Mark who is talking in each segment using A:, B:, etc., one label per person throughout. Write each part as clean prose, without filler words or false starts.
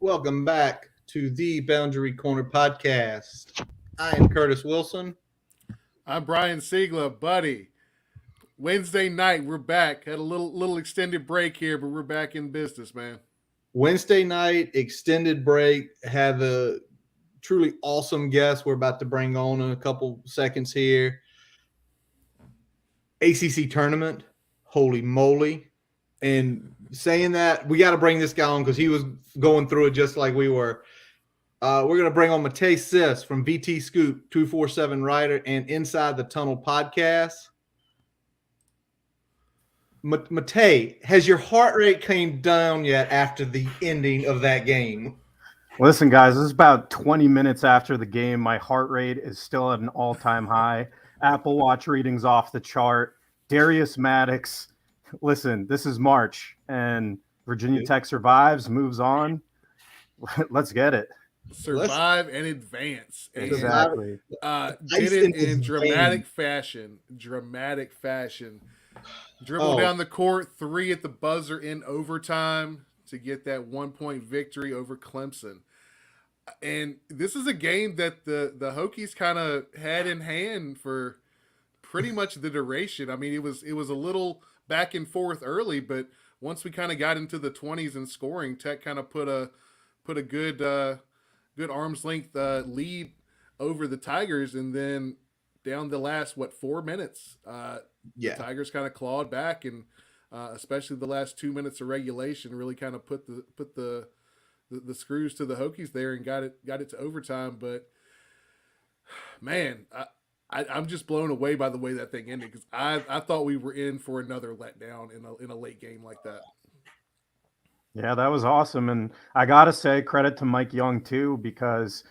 A: Welcome back to the Boundary Corner podcast. I am Curtis Wilson.
B: I'm Brian Siegler, buddy. Wednesday night, we're back. Had a little extended break here, but we're back in business, man.
A: Wednesday night, extended break. Have a truly awesome guest we're about to bring on in a couple seconds here. ACC tournament. Holy moly. And saying that, we got to bring this guy on because he was going through it just like we were. We're going to bring on Matej from VTScoop, 247 writer, and Inside the Tunnel podcast. Matej, has your heart rate came down yet after the ending of that game?
C: Listen, guys, this is about 20 minutes after the game. My heart rate is still at an all-time high. Apple Watch readings off the chart. Darius Maddox. Listen, this is March, and Virginia Tech survives, moves on. Let's get it.
B: Survive and advance.
C: Exactly.
B: Did it in dramatic fashion. Dribble down the court, 3 at the buzzer in overtime to get that 1-point victory over Clemson. And this is a game that the Hokies kind of had in hand for pretty much the duration. I mean, it was a little back and forth early, but once we kind of got into the 20s in scoring, Tech kind of put a good arm's length lead over the Tigers, and then down the last 4 minutes, the Tigers kind of clawed back, and especially the last 2 minutes of regulation really kind of put the screws to the Hokies there and got it to overtime. But man, I'm just blown away by the way that thing ended, because I thought we were in for another letdown in a late game like that.
C: Yeah, that was awesome. And I got to say credit to Mike Young, too, because,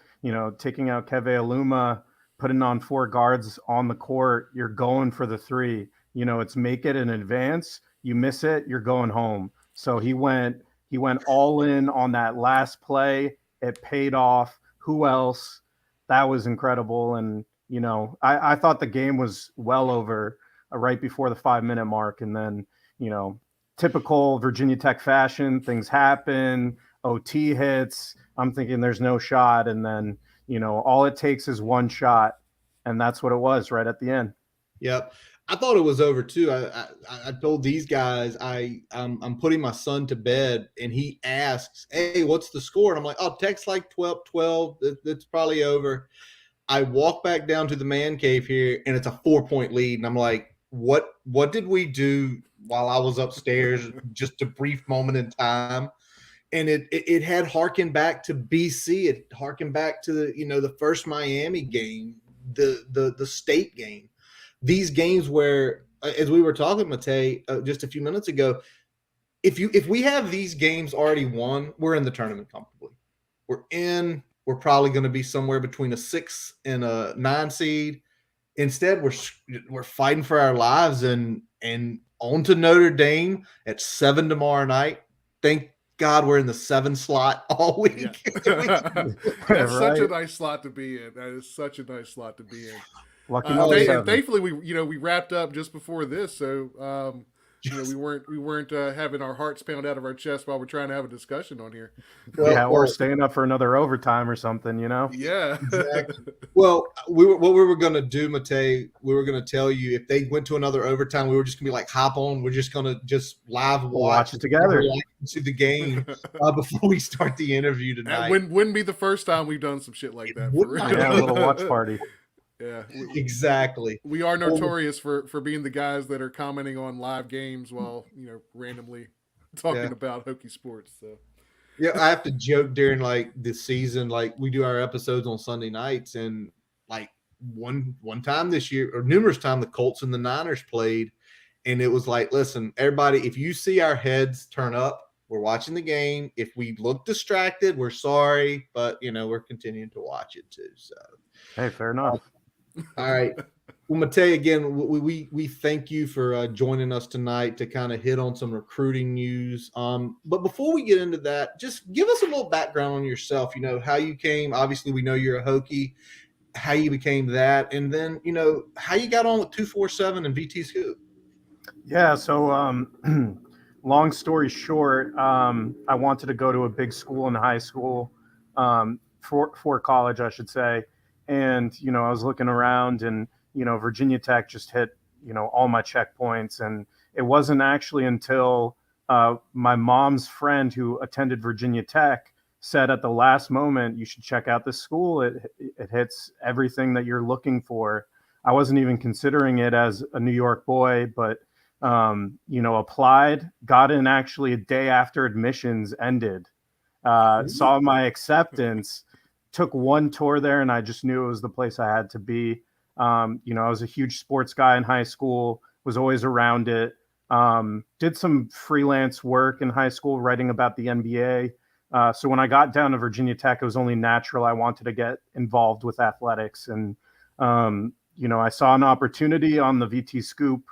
C: taking out Keve Aluma, putting on 4 guards on the court, you're going for the 3. It's make it in advance. You miss it, you're going home. So he went all in on that last play. It paid off. Who else? That was incredible. And, I thought the game was well over right before the 5-minute mark. And then, typical Virginia Tech fashion, things happen, OT hits. I'm thinking there's no shot. And then, all it takes is one shot. And that's what it was right at the end.
A: Yep. I thought it was over too. I told these guys I'm putting my son to bed, and he asks, "Hey, what's the score?" And I'm like, "Oh, Tech's like 12. It's probably over." I walk back down to the man cave here, and it's a 4-point lead, and I'm like, "What did we do while I was upstairs? Just a brief moment in time." And it had harkened back to BC. It harkened back to the first Miami game, the state game. These games where, as we were talking, Matej, just a few minutes ago, if we have these games already won, we're in the tournament comfortably. We're probably going to be somewhere between a 6 and a 9 seed. Instead, we're fighting for our lives and on to Notre Dame at 7 tomorrow night. Thank God we're in the 7 slot all week.
B: Yeah. That's such a nice slot to be in. That is such a nice slot to be in.
C: Lucky
B: and thankfully we wrapped up just before this, so we weren't having our hearts pound out of our chest while we're trying to have a discussion on here.
C: Or staying up for another overtime or something,
B: Yeah,
A: exactly. Well, what we were going to do, Matej, we were going to tell you if they went to another overtime, we were just going to be like, hop on. We're just going to just live watch
C: it together
A: to the game before we start the interview tonight.
B: That wouldn't be the first time we've done some shit like that. For real.
C: Yeah, a little watch party.
B: Yeah,
A: exactly.
B: We are notorious for being the guys that are commenting on live games while randomly talking about Hokie sports. So
A: yeah, I have to joke during the season, we do our episodes on Sunday nights, and one time this year or numerous times the Colts and the Niners played, and it was like, listen, everybody, if you see our heads turn up, we're watching the game. If we look distracted, we're sorry, but we're continuing to watch it too. So
C: hey, fair enough.
A: All right. Well, Matej, again, we thank you for joining us tonight to kind of hit on some recruiting news. But before we get into that, just give us a little background on yourself. How you came. Obviously, we know you're a Hokie. How you became that, and then how you got on with 247 and VTScoop.
C: Yeah. So long story short, I wanted to go to a big school in high school, for college, I should say. And, I was looking around and, Virginia Tech just hit, all my checkpoints. And it wasn't actually until my mom's friend who attended Virginia Tech said at the last moment, you should check out this school. It hits everything that you're looking for. I wasn't even considering it as a New York boy, but applied, got in actually a day after admissions ended, saw my acceptance, took one tour there, and I just knew it was the place I had to be. I was a huge sports guy in high school, was always around it. Did some freelance work in high school, writing about the NBA. So when I got down to Virginia Tech, it was only natural I wanted to get involved with athletics. And, I saw an opportunity on the VTScoop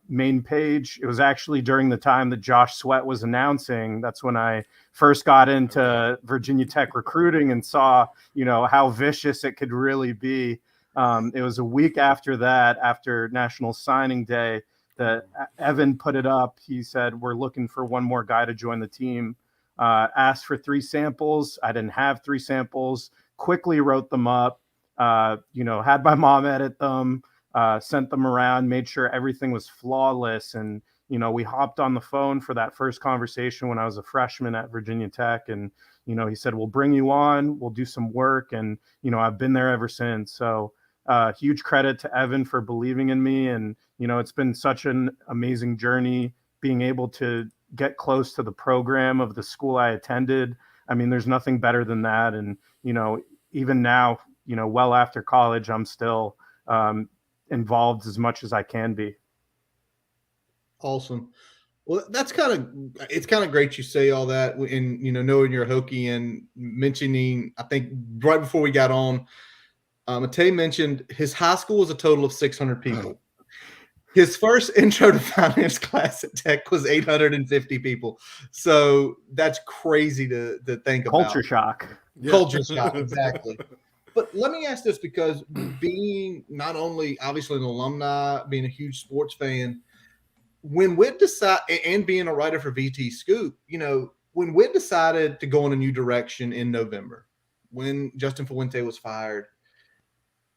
C: main page. It was actually during the time that Josh Sweat was announcing. That's when I first got into Virginia Tech recruiting and saw, how vicious it could really be. It was a week after that, after National Signing Day, that Evan put it up. He said, we're looking for one more guy to join the team. Asked for 3 samples. I didn't have 3 samples. Quickly wrote them up. Had my mom edit them. Sent them around, made sure everything was flawless. And, we hopped on the phone for that first conversation when I was a freshman at Virginia Tech. And, he said, we'll bring you on, we'll do some work. And, I've been there ever since. So huge credit to Evan for believing in me. And, it's been such an amazing journey being able to get close to the program of the school I attended. I mean, there's nothing better than that. And, even now, well after college, I'm still, involved as much as I can be.
A: Awesome. Well, it's kind of great you say all that, and knowing you're a Hokie and mentioning, I think right before we got on, Matej mentioned his high school was a total of 600 people. His first intro to finance class at Tech was 850 people. So that's crazy to think about.
C: Culture shock.
A: Culture shock, exactly. But let me ask this, because being not only obviously an alumni, being a huge sports fan, when Whit decided, and being a writer for VTScoop, when Whit decided to go in a new direction in November, when Justin Fuente was fired,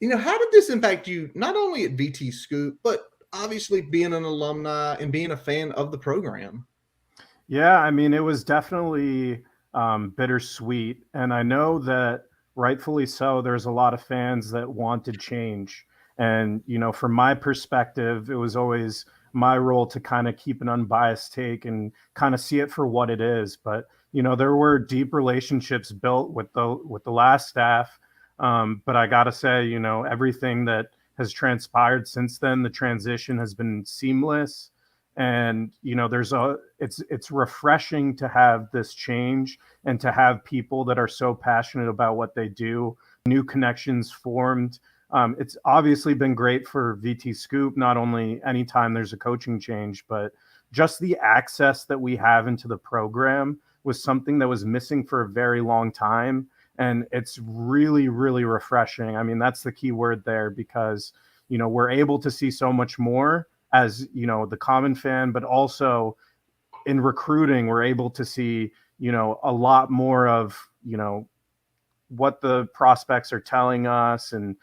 A: how did this impact you, not only at VTScoop, but obviously being an alumni and being a fan of the program?
C: Yeah, I mean, it was definitely bittersweet. And I know that rightfully so, there's a lot of fans that wanted change. And, from my perspective, it was always my role to kind of keep an unbiased take and kind of see it for what it is. But, there were deep relationships built with the last staff. But I got to say, everything that has transpired since then, the transition has been seamless. And, it's refreshing to have this change and to have people that are so passionate about what they do, new connections formed. It's obviously been great for VTScoop, not only anytime there's a coaching change, but just the access that we have into the program was something that was missing for a very long time. And it's really, really refreshing. I mean, that's the key word there, because, we're able to see so much more as, the common fan, but also in recruiting, we're able to see, a lot more of, what the prospects are telling us and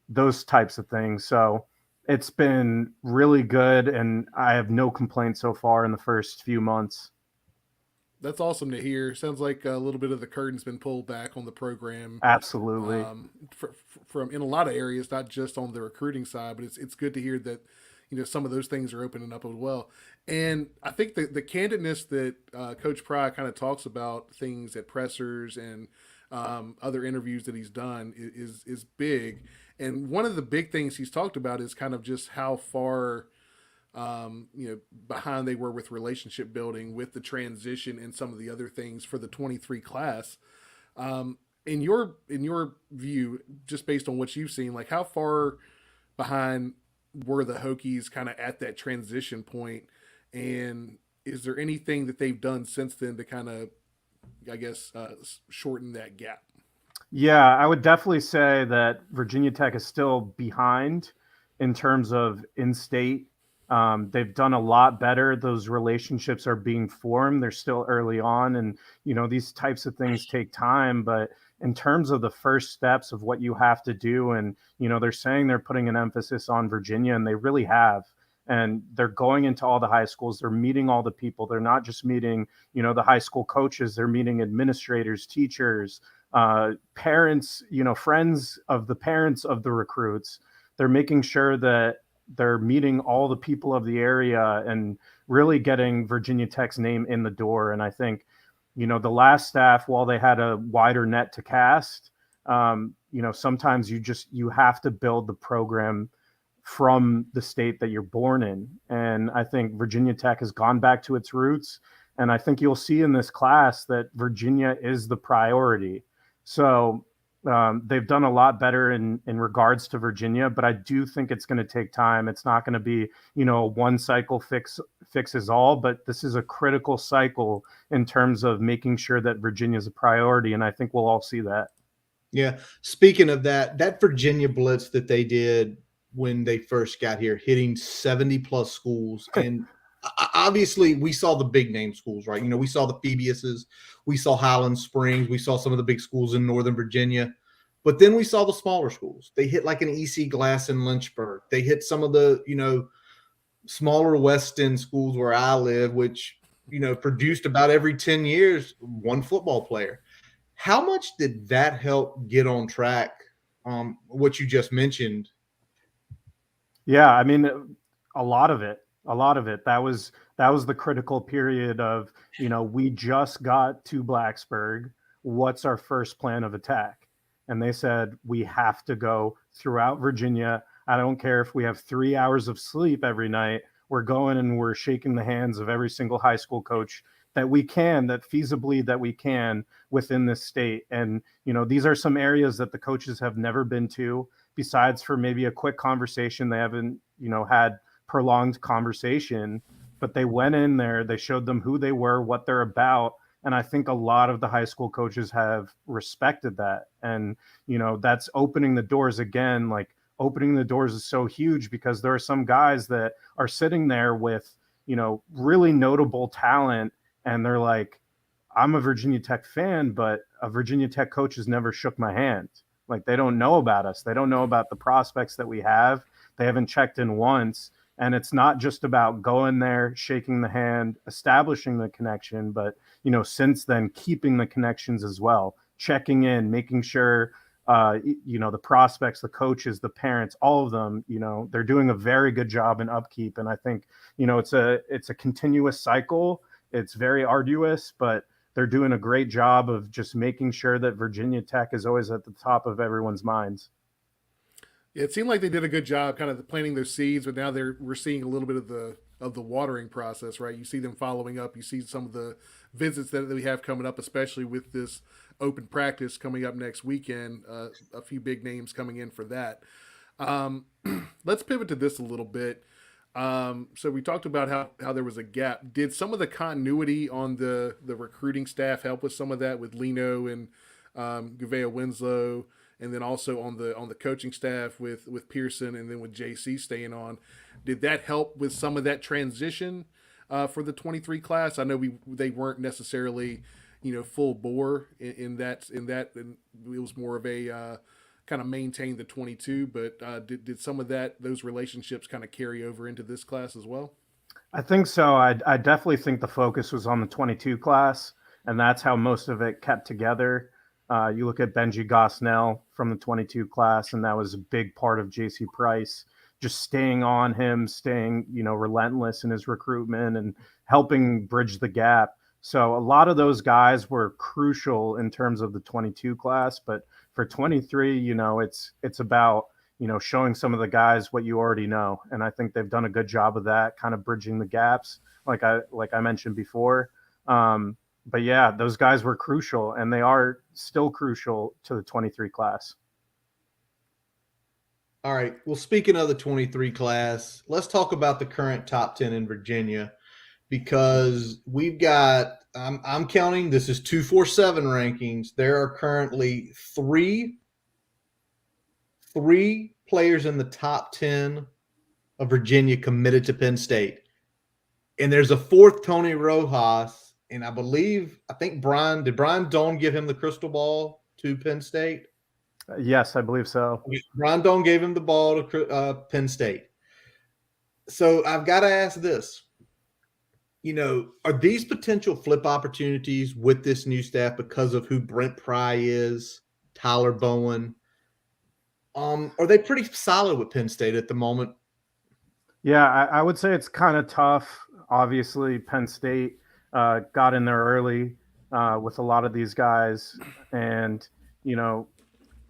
C: those types of things. So it's been really good, and I have no complaints so far in the first few months.
B: That's awesome to hear. Sounds like a little bit of the curtain's been pulled back on the program.
C: Absolutely.
B: From in a lot of areas, not just on the recruiting side, but it's good to hear that some of those things are opening up as well. And I think the candidness that Coach Pry kind of talks about things at pressers and other interviews that he's done is big. And one of the big things he's talked about is kind of just how far behind they were with relationship building, with the transition and some of the other things for the 23 class. In your view, just based on what you've seen, like how far behind were the Hokies kind of at that transition point? And is there anything that they've done since then to kind of, I guess, shorten that gap?
C: Yeah, I would definitely say that Virginia Tech is still behind in terms of in-state They've done a lot better. Those relationships are being formed. They're still early on, and these types of things take time. But in terms of the first steps of what you have to do, and they're saying they're putting an emphasis on Virginia, and they really have. And they're going into all the high schools. They're meeting all the people. They're not just meeting, the high school coaches. They're meeting administrators, teachers, parents, friends of the parents of the recruits. They're making sure that they're meeting all the people of the area and really getting Virginia Tech's name in the door. And I think, the last staff, while they had a wider net to cast, sometimes you have to build the program from the state that you're born in. And I think Virginia Tech has gone back to its roots. And I think you'll see in this class that Virginia is the priority. So they've done a lot better in regards to Virginia, but I do think it's going to take time. It's not going to be, a one cycle fixes all, but this is a critical cycle in terms of making sure that Virginia is a priority. And I think we'll all see that.
A: Yeah. Speaking of that Virginia blitz that they did when they first got here, hitting 70 plus schools. And obviously we saw the big name schools, right? We saw the Phoebuses, we saw Highland Springs, we saw some of the big schools in Northern Virginia, but then we saw the smaller schools. They hit like an EC Glass in Lynchburg. They hit some of the, smaller West End schools where I live, which, produced about every 10 years, one football player. How much did that help get on track? What you just mentioned.
C: Yeah, I mean, a lot of it. That was the critical period of, we just got to Blacksburg. What's our first plan of attack? And they said, we have to go throughout Virginia. I don't care if we have 3 hours of sleep every night. We're going and we're shaking the hands of every single high school coach that we can, that we can within this state. And, these are some areas that the coaches have never been to, besides for maybe a quick conversation. They haven't, had prolonged conversation, but they went in there, they showed them who they were, what they're about. And I think a lot of the high school coaches have respected that. And, that's opening the doors again. Like, opening the doors is so huge because there are some guys that are sitting there with, really notable talent. And they're like, I'm a Virginia Tech fan, but a Virginia Tech coach has never shook my hand. Like, they don't know about us. They don't know about the prospects that we have. They haven't checked in once. And it's not just about going there, shaking the hand, establishing the connection, but, since then, keeping the connections as well, checking in, making sure, the prospects, the coaches, the parents, all of them, they're doing a very good job in upkeep. And I think, it's a continuous cycle. It's very arduous, but they're doing a great job of just making sure that Virginia Tech is always at the top of everyone's minds.
B: Yeah, it seemed like they did a good job kind of planting those seeds, but now we're seeing a little bit of the watering process, right? You see them following up. You see some of the visits that we have coming up, especially with this open practice coming up next weekend. A few big names coming in for that. Let's pivot to this a little bit. So we talked about how there was a gap. Did some of the continuity on the recruiting staff help with some of that, with Lino and Gouveia Winslow, and then also on the coaching staff with Pearson, and then with JC staying on? Did that help with some of that transition for the 23 class? I know they weren't necessarily full bore in that, and it was more of a kind of maintain the 22, but did some of those relationships kind of carry over into this class as well?
C: I think so. I definitely think the focus was on the 22 class, and that's how most of it kept together. You look at Benji Gosnell from the 22 class, and that was a big part of JC Price, just staying on him, staying, relentless in his recruitment and helping bridge the gap. So a lot of those guys were crucial in terms of the 22 class, but for 23, it's about, showing some of the guys what you already know. And I think they've done a good job of that, kind of bridging the gaps, like I mentioned before. But yeah, those guys were crucial, and they are still crucial to the 23 class.
A: All right. Well, speaking of the 23 class, let's talk about the current top 10 in Virginia, because we've got, I'm counting, this is 247 rankings. There are currently three players in the top 10 of Virginia committed to Penn State. And there's a fourth Tony Rojas, and I think did Brian Doan give him the crystal ball to Penn State?
C: Yes, I believe so.
A: Brian Doan gave him the ball to Penn State. So I've got to ask this. Are these potential flip opportunities with this new staff because of who Brent Pry is, Tyler Bowen? Are they pretty solid with Penn State at the moment?
C: Yeah, I would say it's kind of tough. Obviously, Penn State got in there early with a lot of these guys. And,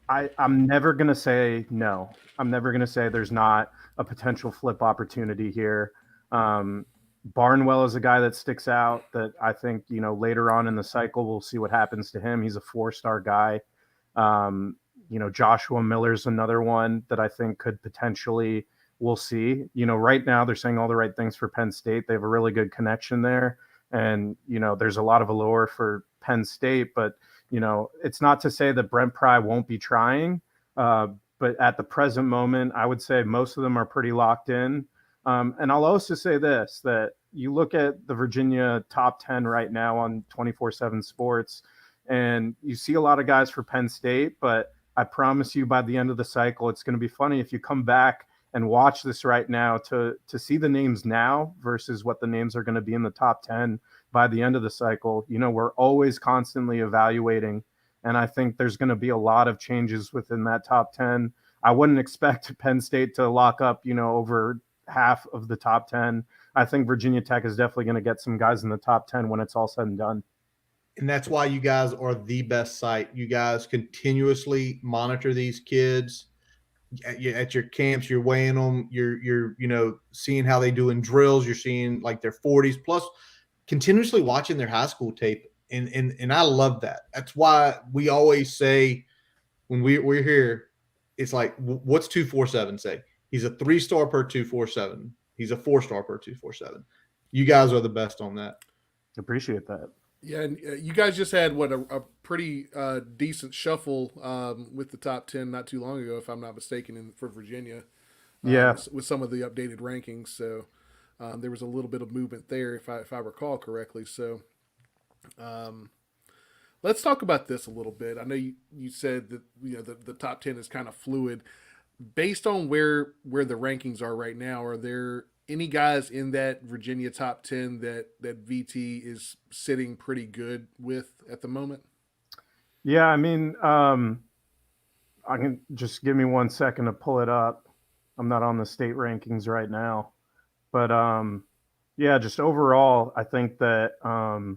C: I'm never going to say no. I'm never going to say there's not a potential flip opportunity here. Barnwell is a guy that sticks out that I think, later on in the cycle, we'll see what happens to him. He's a 4-star guy. Joshua Miller's another one that I think could potentially, we'll see. Right now they're saying all the right things for Penn State. They have a really good connection there. And, there's a lot of allure for Penn State, but, it's not to say that Brent Pry won't be trying. But at the present moment, I would say most of them are pretty locked in. And I'll also say this, that you look at the Virginia top 10 right now on 24/7 Sports, and you see a lot of guys for Penn State, but I promise you by the end of the cycle, it's going to be funny if you come back and watch this right now to see the names now versus what the names are going to be in the top 10 by the end of the cycle. We're always constantly evaluating, and I think there's going to be a lot of changes within that top 10. I wouldn't expect Penn State to lock up, over half of the top 10. I think Virginia Tech is definitely going to get some guys in the top 10 when it's all said and done.
A: And that's why you guys are the best site. You guys continuously monitor these kids at your camps. You're weighing them. You're seeing how they do in drills. You're seeing like their 40s plus, continuously watching their high school tape. And I love that. That's why we always say when we're here, it's like, what's 247 say? He's a 3-star per 247. He's a 4-star per 247. You guys are the best on that.
C: Appreciate that.
B: Yeah, and you guys just had a pretty decent shuffle with the top 10 not too long ago, if I'm not mistaken, for Virginia.
C: Yeah,
B: with some of the updated rankings. So there was a little bit of movement there, if I recall correctly. So let's talk about this a little bit. I know you said that the top 10 is kind of fluid. Based on where the rankings are right now, are there any guys in that Virginia top 10 that VT is sitting pretty good with at the moment?
C: Yeah, I mean, I can just give me 1 second to pull it up. I'm not on the state rankings right now, but yeah, just overall, I think that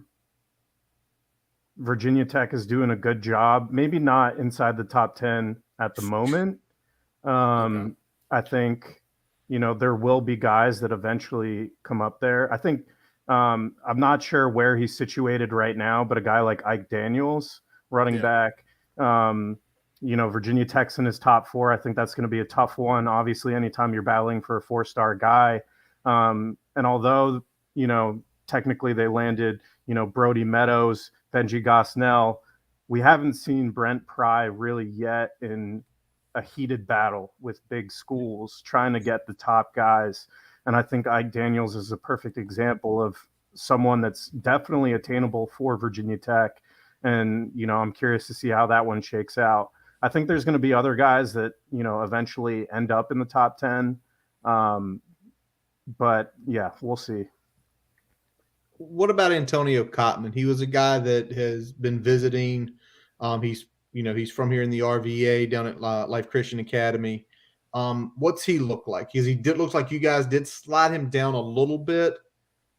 C: Virginia Tech is doing a good job. Maybe not inside the top 10 at the moment.
B: Okay.
C: I think, there will be guys that eventually come up there. I think, I'm not sure where he's situated right now, but a guy like Ike Daniels, running back, Virginia Tech's in his top 4. I think that's going to be a tough one. Obviously, anytime you're battling for a 4-star guy. And although, technically they landed, Brody Meadows, Benji Gosnell, we haven't seen Brent Pry really yet in a heated battle with big schools trying to get the top guys. And I think Ike Daniels is a perfect example of someone that's definitely attainable for Virginia Tech. And, I'm curious to see how that one shakes out. I think there's going to be other guys that, eventually end up in the top 10. But yeah, we'll see.
A: What about Antonio Cotman? He was a guy that has been visiting. He's from here in the RVA down at Life Christian Academy. What's he look like? Because looks like you guys did slide him down a little bit.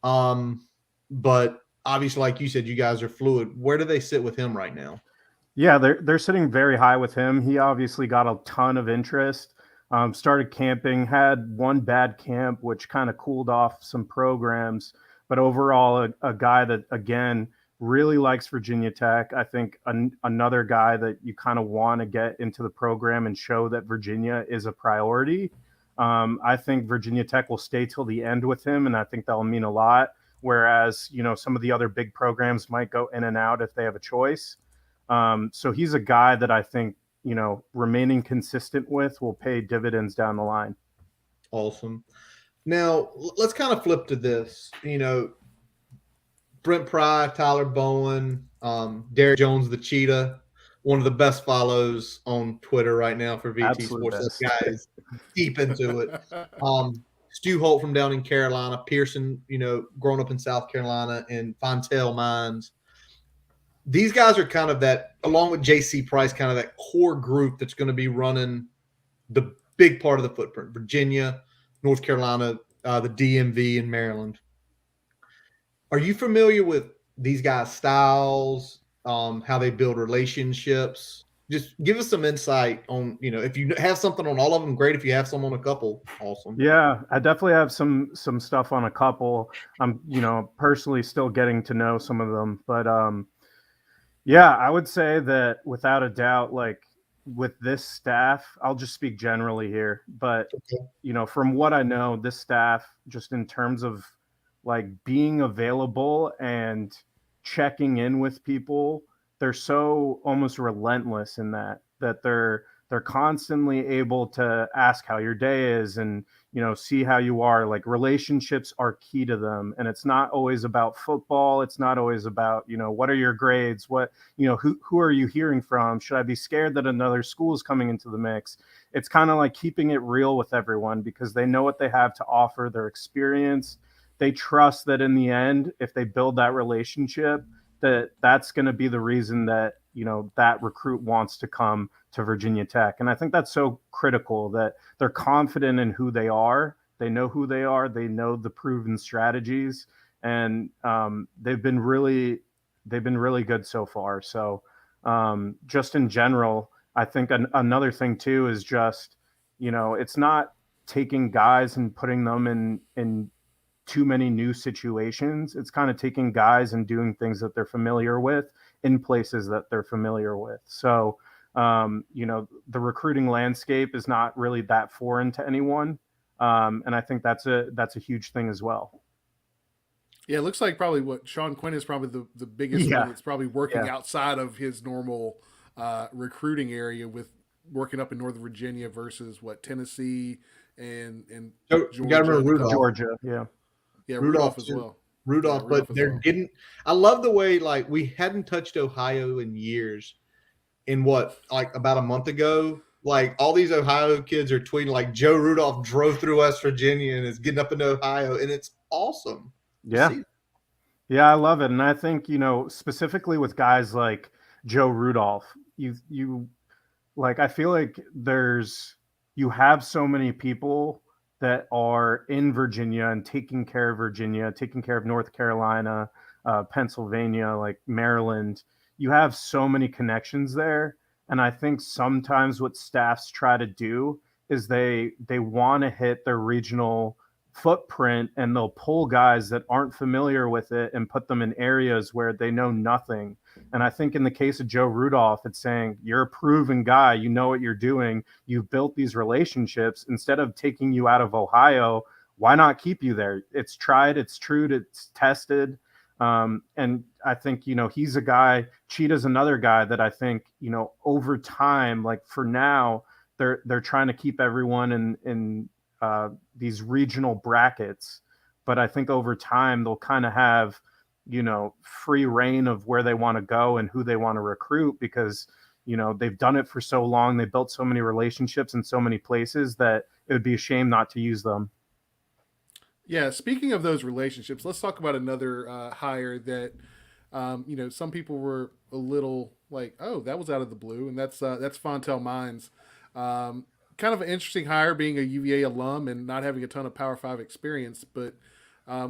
A: But obviously, like you said, you guys are fluid. Where do they sit with him right now?
C: Yeah, they're sitting very high with him. He obviously got a ton of interest. Started camping, had one bad camp, which kind of cooled off some programs. But overall, a guy that, again, really likes Virginia Tech. I think another guy that you kind of want to get into the program and show that Virginia is a priority. I think Virginia Tech will stay till the end with him, and I think that'll mean a lot. Whereas, some of the other big programs might go in and out if they have a choice. So he's a guy that I think, remaining consistent with will pay dividends down the line.
A: Awesome. Now let's kind of flip to this. Brent Pry, Tyler Bowen, Derek Jones, the Cheetah, one of the best follows on Twitter right now for VT
C: Absolute
A: Sports. That
C: best.
A: guy is deep into it. Stu Holt from down in Carolina, Pearson, growing up in South Carolina, and Fontel Mines. These guys are kind of that, along with JC Price, kind of that core group that's going to be running the big part of the footprint. Virginia, North Carolina, the DMV, and Maryland. Are you familiar with these guys' styles, how they build relationships? Just give us some insight on, if you have something on all of them, great. If you have some on a couple, awesome.
C: Yeah, I definitely have some stuff on a couple. I'm, personally still getting to know some of them, but yeah, I would say that without a doubt, like with this staff, I'll just speak generally here, but
A: Okay.
C: from what I know, this staff, just in terms of like being available and checking in with people, they're so almost relentless in that they're constantly able to ask how your day is and see how you are. Like relationships are key to them, and it's not always about football. It's not always about what are your grades, what who are you hearing from, should I be scared that another school is coming into the mix. It's kind of like keeping it real with everyone because they know what they have to offer, their experience. They trust that in the end, if they build that relationship, that's going to be the reason that that recruit wants to come to Virginia Tech. And I think that's so critical that they're confident in who they are. They know who they are. They know the proven strategies, and they've been really good so far. So just in general, I think another thing too is just it's not taking guys and putting them in too many new situations. It's kind of taking guys and doing things that they're familiar with in places that they're familiar with. So, the recruiting landscape is not really that foreign to anyone. And I think that's a huge thing as well.
B: Yeah, it looks like probably what Sean Quinn is probably the biggest one that's probably working
C: Yeah.
B: outside of his normal recruiting area with working up in Northern Virginia versus what Tennessee and
A: So you got to
B: Georgia
A: remember
B: and a couple.
A: Rudolph.
C: Georgia. Yeah.
B: Yeah,
A: Rudolph
B: Rudolph as
A: too.
B: well.
A: Rudolph,
B: Yeah,
A: but
B: Rudolph as
A: they're
B: well.
A: getting. I love the way like we hadn't touched Ohio in years. In what, like about a month ago, like all these Ohio kids are tweeting like Joe Rudolph drove through West Virginia and is getting up into Ohio, and it's awesome to
C: Yeah.
A: see.
C: Yeah, I love it. And I think, specifically with guys like Joe Rudolph, you like I feel like you have so many people that are in Virginia and taking care of Virginia, taking care of North Carolina, Pennsylvania, like Maryland. You have so many connections there, and I think sometimes what staffs try to do is they want to hit their regional footprint, and they'll pull guys that aren't familiar with it and put them in areas where they know nothing. And I think in the case of Joe Rudolph, it's saying you're a proven guy, you know what you're doing, you've built these relationships. Instead of taking you out of Ohio, why not keep you there? It's tried, it's true, it's tested. And I think, he's a guy, Cheetah's another guy that I think, over time, like for now, they're trying to keep everyone in these regional brackets. But I think over time, they'll kind of have, free reign of where they want to go and who they want to recruit because, they've done it for so long. They built so many relationships in so many places that it would be a shame not to use them.
B: Yeah, speaking of those relationships, let's talk about another hire that some people were a little like, "Oh, that was out of the blue," and that's Fontel Mines. Kind of an interesting hire, being a UVA alum and not having a ton of Power Five experience. But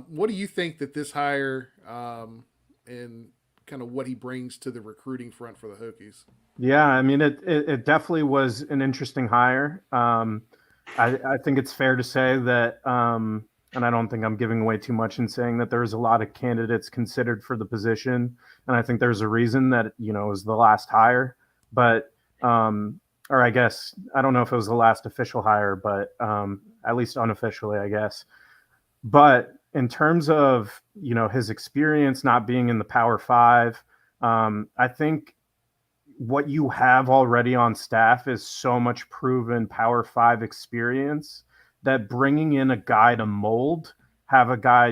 B: what do you think that this hire and kind of what he brings to the recruiting front for the Hokies?
C: Yeah, I mean, it definitely was an interesting hire. I think it's fair to say that, and I don't think I'm giving away too much in saying that there was a lot of candidates considered for the position, and I think there's a reason that it was the last hire. But or I guess I don't know if it was the last official hire, but at least unofficially, I guess. But in terms of his experience not being in the Power Five, I think what you have already on staff is so much proven Power Five experience that bringing in a guy to mold, have a guy,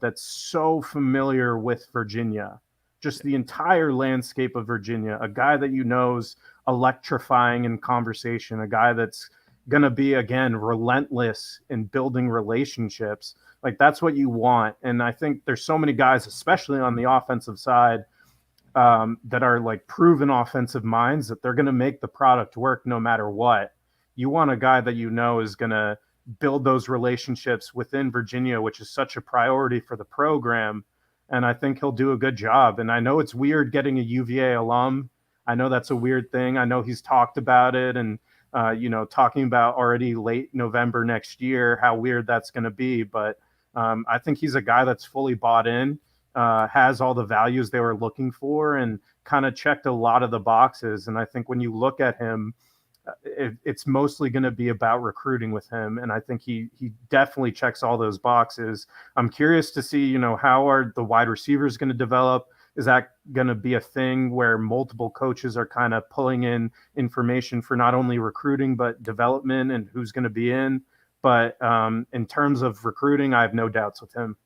C: that's so familiar with Virginia, just the entire landscape of Virginia, a guy that is electrifying in conversation, a guy that's going to be, again, relentless in building relationships. Like, that's what you want. And I think there's so many guys, especially on the offensive side, that are like proven offensive minds, that they're going to make the product work no matter what. You want a guy that is going to build those relationships within Virginia, which is such a priority for the program. And I think he'll do a good job. And I know it's weird getting a UVA alum. I know that's a weird thing. I know he's talked about it and, talking about already late November next year, how weird that's going to be. But I think he's a guy that's fully bought in, has all the values they were looking for, and kind of checked a lot of the boxes. And I think when you look at him, it's mostly going to be about recruiting with him. And I think he definitely checks all those boxes. I'm curious to see, how are the wide receivers going to develop? Is that going to be a thing where multiple coaches are kind of pulling in information for not only recruiting, but development and who's going to be in? But in terms of recruiting, I have no doubts with him.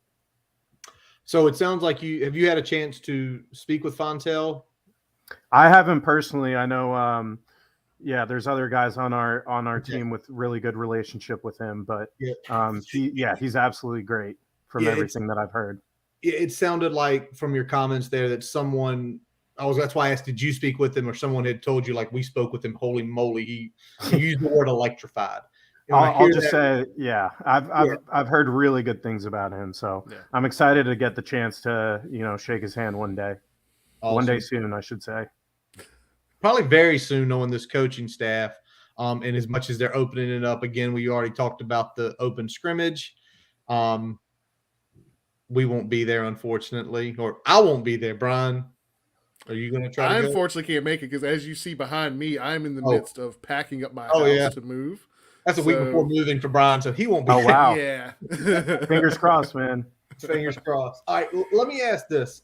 A: So it sounds like have you had a chance to speak with Fontel?
C: I haven't personally. I know, there's other guys on our team with really good relationship with him, but he's absolutely great from everything that I've heard.
A: It sounded like from your comments there that that's why I asked, did you speak with him, or someone had told you, like, we spoke with him, holy moly, he used the word electrified.
C: I'll just say, I've heard really good things about him. So I'm excited to get the chance to, shake his hand one day. Awesome. One day soon, I should say.
A: Probably very soon, knowing this coaching staff. And as much as they're opening it up again, we already talked about the open scrimmage. We won't be there, unfortunately, or I won't be there. Brian, are you going to try?
B: I unfortunately can't make it because, as you see behind me, I'm in the midst of packing up my house to move.
A: That's a week before moving for Brian, so he won't be.
C: Oh, wow.
B: Yeah.
C: Fingers crossed, man.
A: Fingers crossed. All right, let me ask this.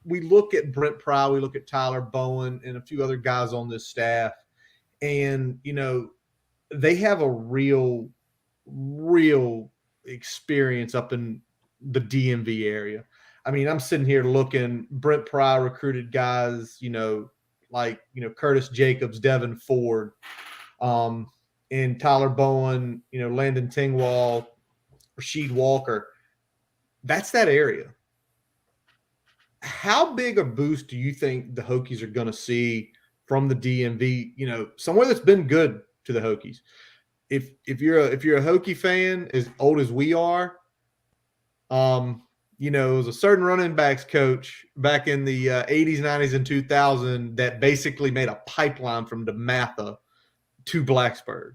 A: We look at Brent Pry, we look at Tyler Bowen, and a few other guys on this staff, and they have a real experience up in the DMV area. I mean, I'm sitting here looking. Brent Pry recruited guys, like Curtis Jacobs, Devin Ford, and Tyler Bowen, Landon Tingwall, Rasheed Walker. That's that area. How big a boost do you think the Hokies are going to see from the DMV? Somewhere that's been good to the Hokies. If you're a Hokie fan as old as we are, it was a certain running backs coach back in the 80s, 90s, and 2000 that basically made a pipeline from DeMatha to Blacksburg.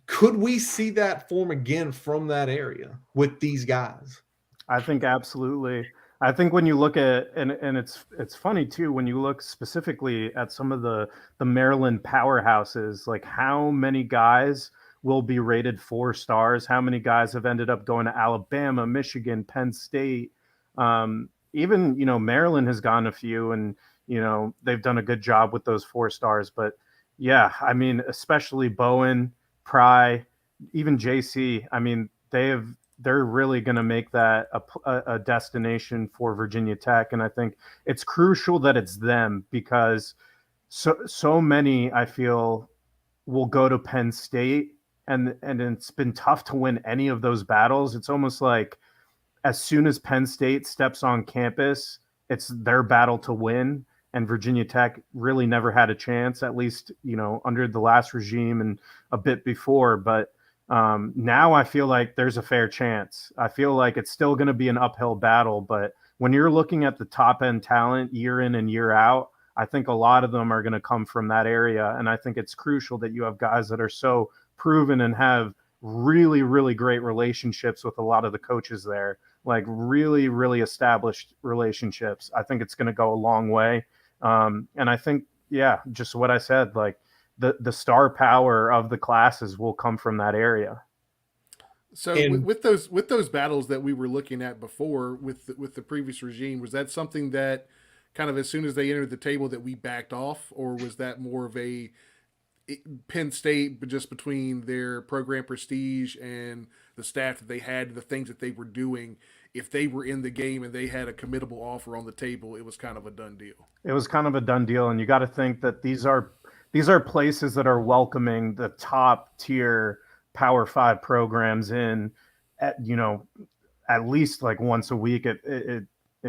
A: Could we see that form again from that area with these guys?
C: I think absolutely. I think when you look at, and it's funny too, when you look specifically at some of the Maryland powerhouses, like how many guys will be rated 4 stars, how many guys have ended up going to Alabama, Michigan, Penn State, even, Maryland has gotten a few, and, they've done a good job with those 4 stars. But yeah, I mean, especially Bowen, Pry, even JC, I mean, they're really going to make that a destination for Virginia Tech. And I think it's crucial that it's them, because so many, I feel, will go to Penn State, and it's been tough to win any of those battles. It's almost like as soon as Penn State steps on campus, it's their battle to win. And Virginia Tech really never had a chance, at least, under the last regime and a bit before. But now I feel like there's a fair chance. I feel like it's still going to be an uphill battle, but when you're looking at the top end talent year in and year out, I think a lot of them are going to come from that area. And I think it's crucial that you have guys that are so proven and have really, really great relationships with a lot of the coaches there, like really, really established relationships. I think it's going to go a long way. And I think, just what I said, like, the star power of the classes will come from that area.
B: So with those battles that we were looking at before with the previous regime, was that something that kind of as soon as they entered the table that we backed off, or was that more of a Penn State, but just between their program prestige and the staff that they had, the things that they were doing, if they were in the game and they had a committable offer on the table, it was kind of a done deal.
C: It was kind of a done deal, and you got to think that these are places that are welcoming the top tier Power Five programs in, at at least like once a week. It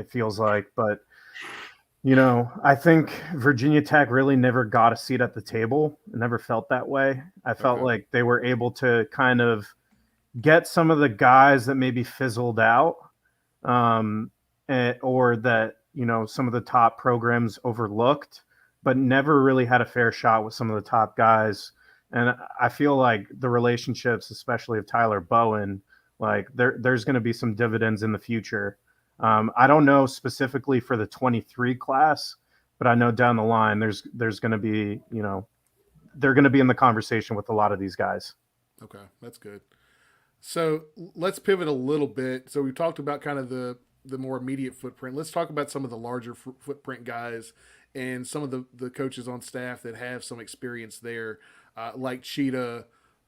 C: feels like, but I think Virginia Tech really never got a seat at the table. It never felt that way. I felt
B: Okay.
C: like they were able to kind of get some of the guys that maybe fizzled out, or that some of the top programs overlooked, but never really had a fair shot with some of the top guys. And I feel like the relationships, especially of Tyler Bowen, like there's going to be some dividends in the future. I don't know specifically for the 23 class, but I know down the line there's going to be they're going to be in the conversation with a lot of these guys.
B: Okay, that's good. So let's pivot a little bit. So we've talked about kind of the more immediate footprint. Let's talk about some of the larger footprint guys and some of the coaches on staff that have some experience there, like Cheetah,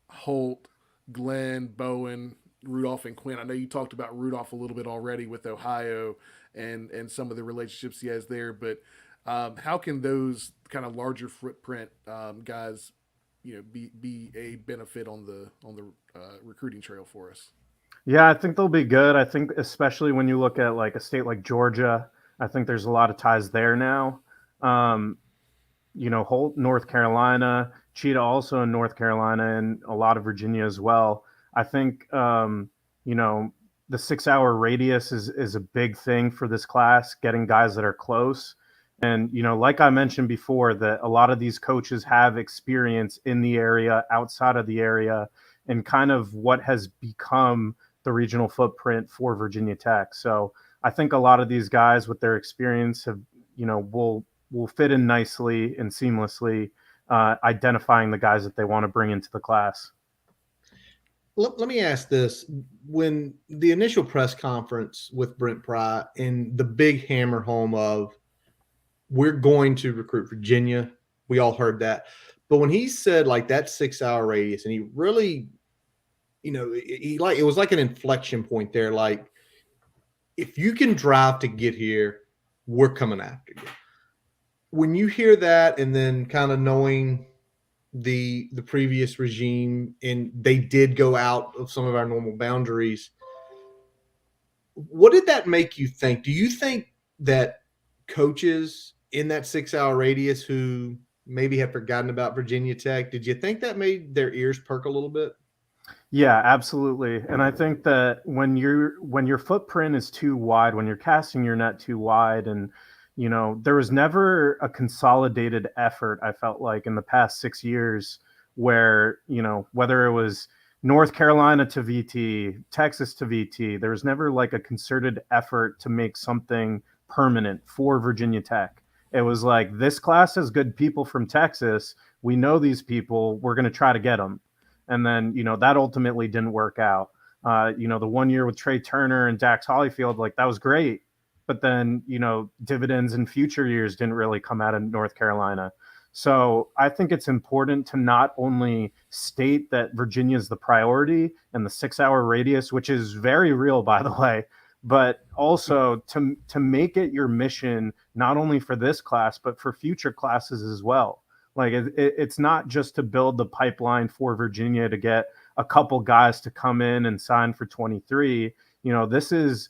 B: Holt, Glenn, Bowen, Rudolph, and Quinn. I know you talked about Rudolph a little bit already with Ohio and some of the relationships he has there, but how can those kind of larger footprint guys, be a benefit on the recruiting trail for us?
C: Yeah, I think they'll be good. I think especially when you look at like a state like Georgia, I think there's a lot of ties there now. Um, Holt, North Carolina, Cheetah also in North Carolina, and a lot of Virginia as well. I think the 6 hour radius is a big thing for this class, getting guys that are close. And like I mentioned before, that a lot of these coaches have experience in the area, outside of the area, and kind of what has become the regional footprint for Virginia Tech. So I think a lot of these guys with their experience have, will fit in nicely and seamlessly, identifying the guys that they want to bring into the class.
A: Let me ask this. When the initial press conference with Brent Pry and the big hammer home of we're going to recruit Virginia, we all heard that. But when he said like that 6 hour radius, and he really, it was like an inflection point there. Like, if you can drive to get here, we're coming after you. When you hear that, and then kind of knowing the previous regime, and they did go out of some of our normal boundaries, what did that make you think? Do you think that coaches in that 6 hour radius who maybe had forgotten about Virginia Tech, did you think that made their ears perk a little bit?
C: Yeah, absolutely. And I think that when your footprint is too wide, when you're casting your net too wide, and there was never a consolidated effort, I felt like, in the past 6 years where, whether it was North Carolina to VT, Texas to VT, there was never like a concerted effort to make something permanent for Virginia Tech. It was like, this class has good people from Texas. We know these people. We're going to try to get them. And then, that ultimately didn't work out. The 1 year with Trey Turner and Dax Hollyfield, like, that was great. But then, dividends in future years didn't really come out of North Carolina. So I think it's important to not only state that Virginia is the priority and the 6 hour radius, which is very real, by the way, but also to make it your mission, not only for this class, but for future classes as well. Like, it's not just to build the pipeline for Virginia to get a couple guys to come in and sign for 23. This is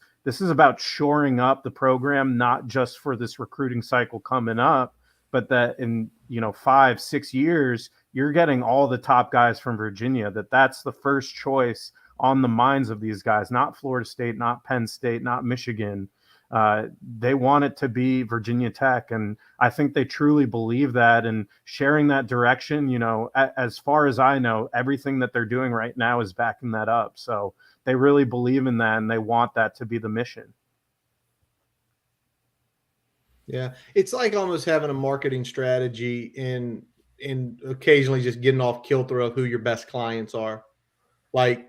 C: about shoring up the program, not just for this recruiting cycle coming up, but that in 5-6 years, you're getting all the top guys from Virginia, that's the first choice on the minds of these guys, not Florida State, not Penn State, not Michigan. They want it to be Virginia Tech. And I think they truly believe that, and sharing that direction, as far as I know, everything that they're doing right now is backing that up. So they really believe in that, and they want that to be the mission.
A: Yeah. It's like almost having a marketing strategy and occasionally just getting off kilter of who your best clients are. Like,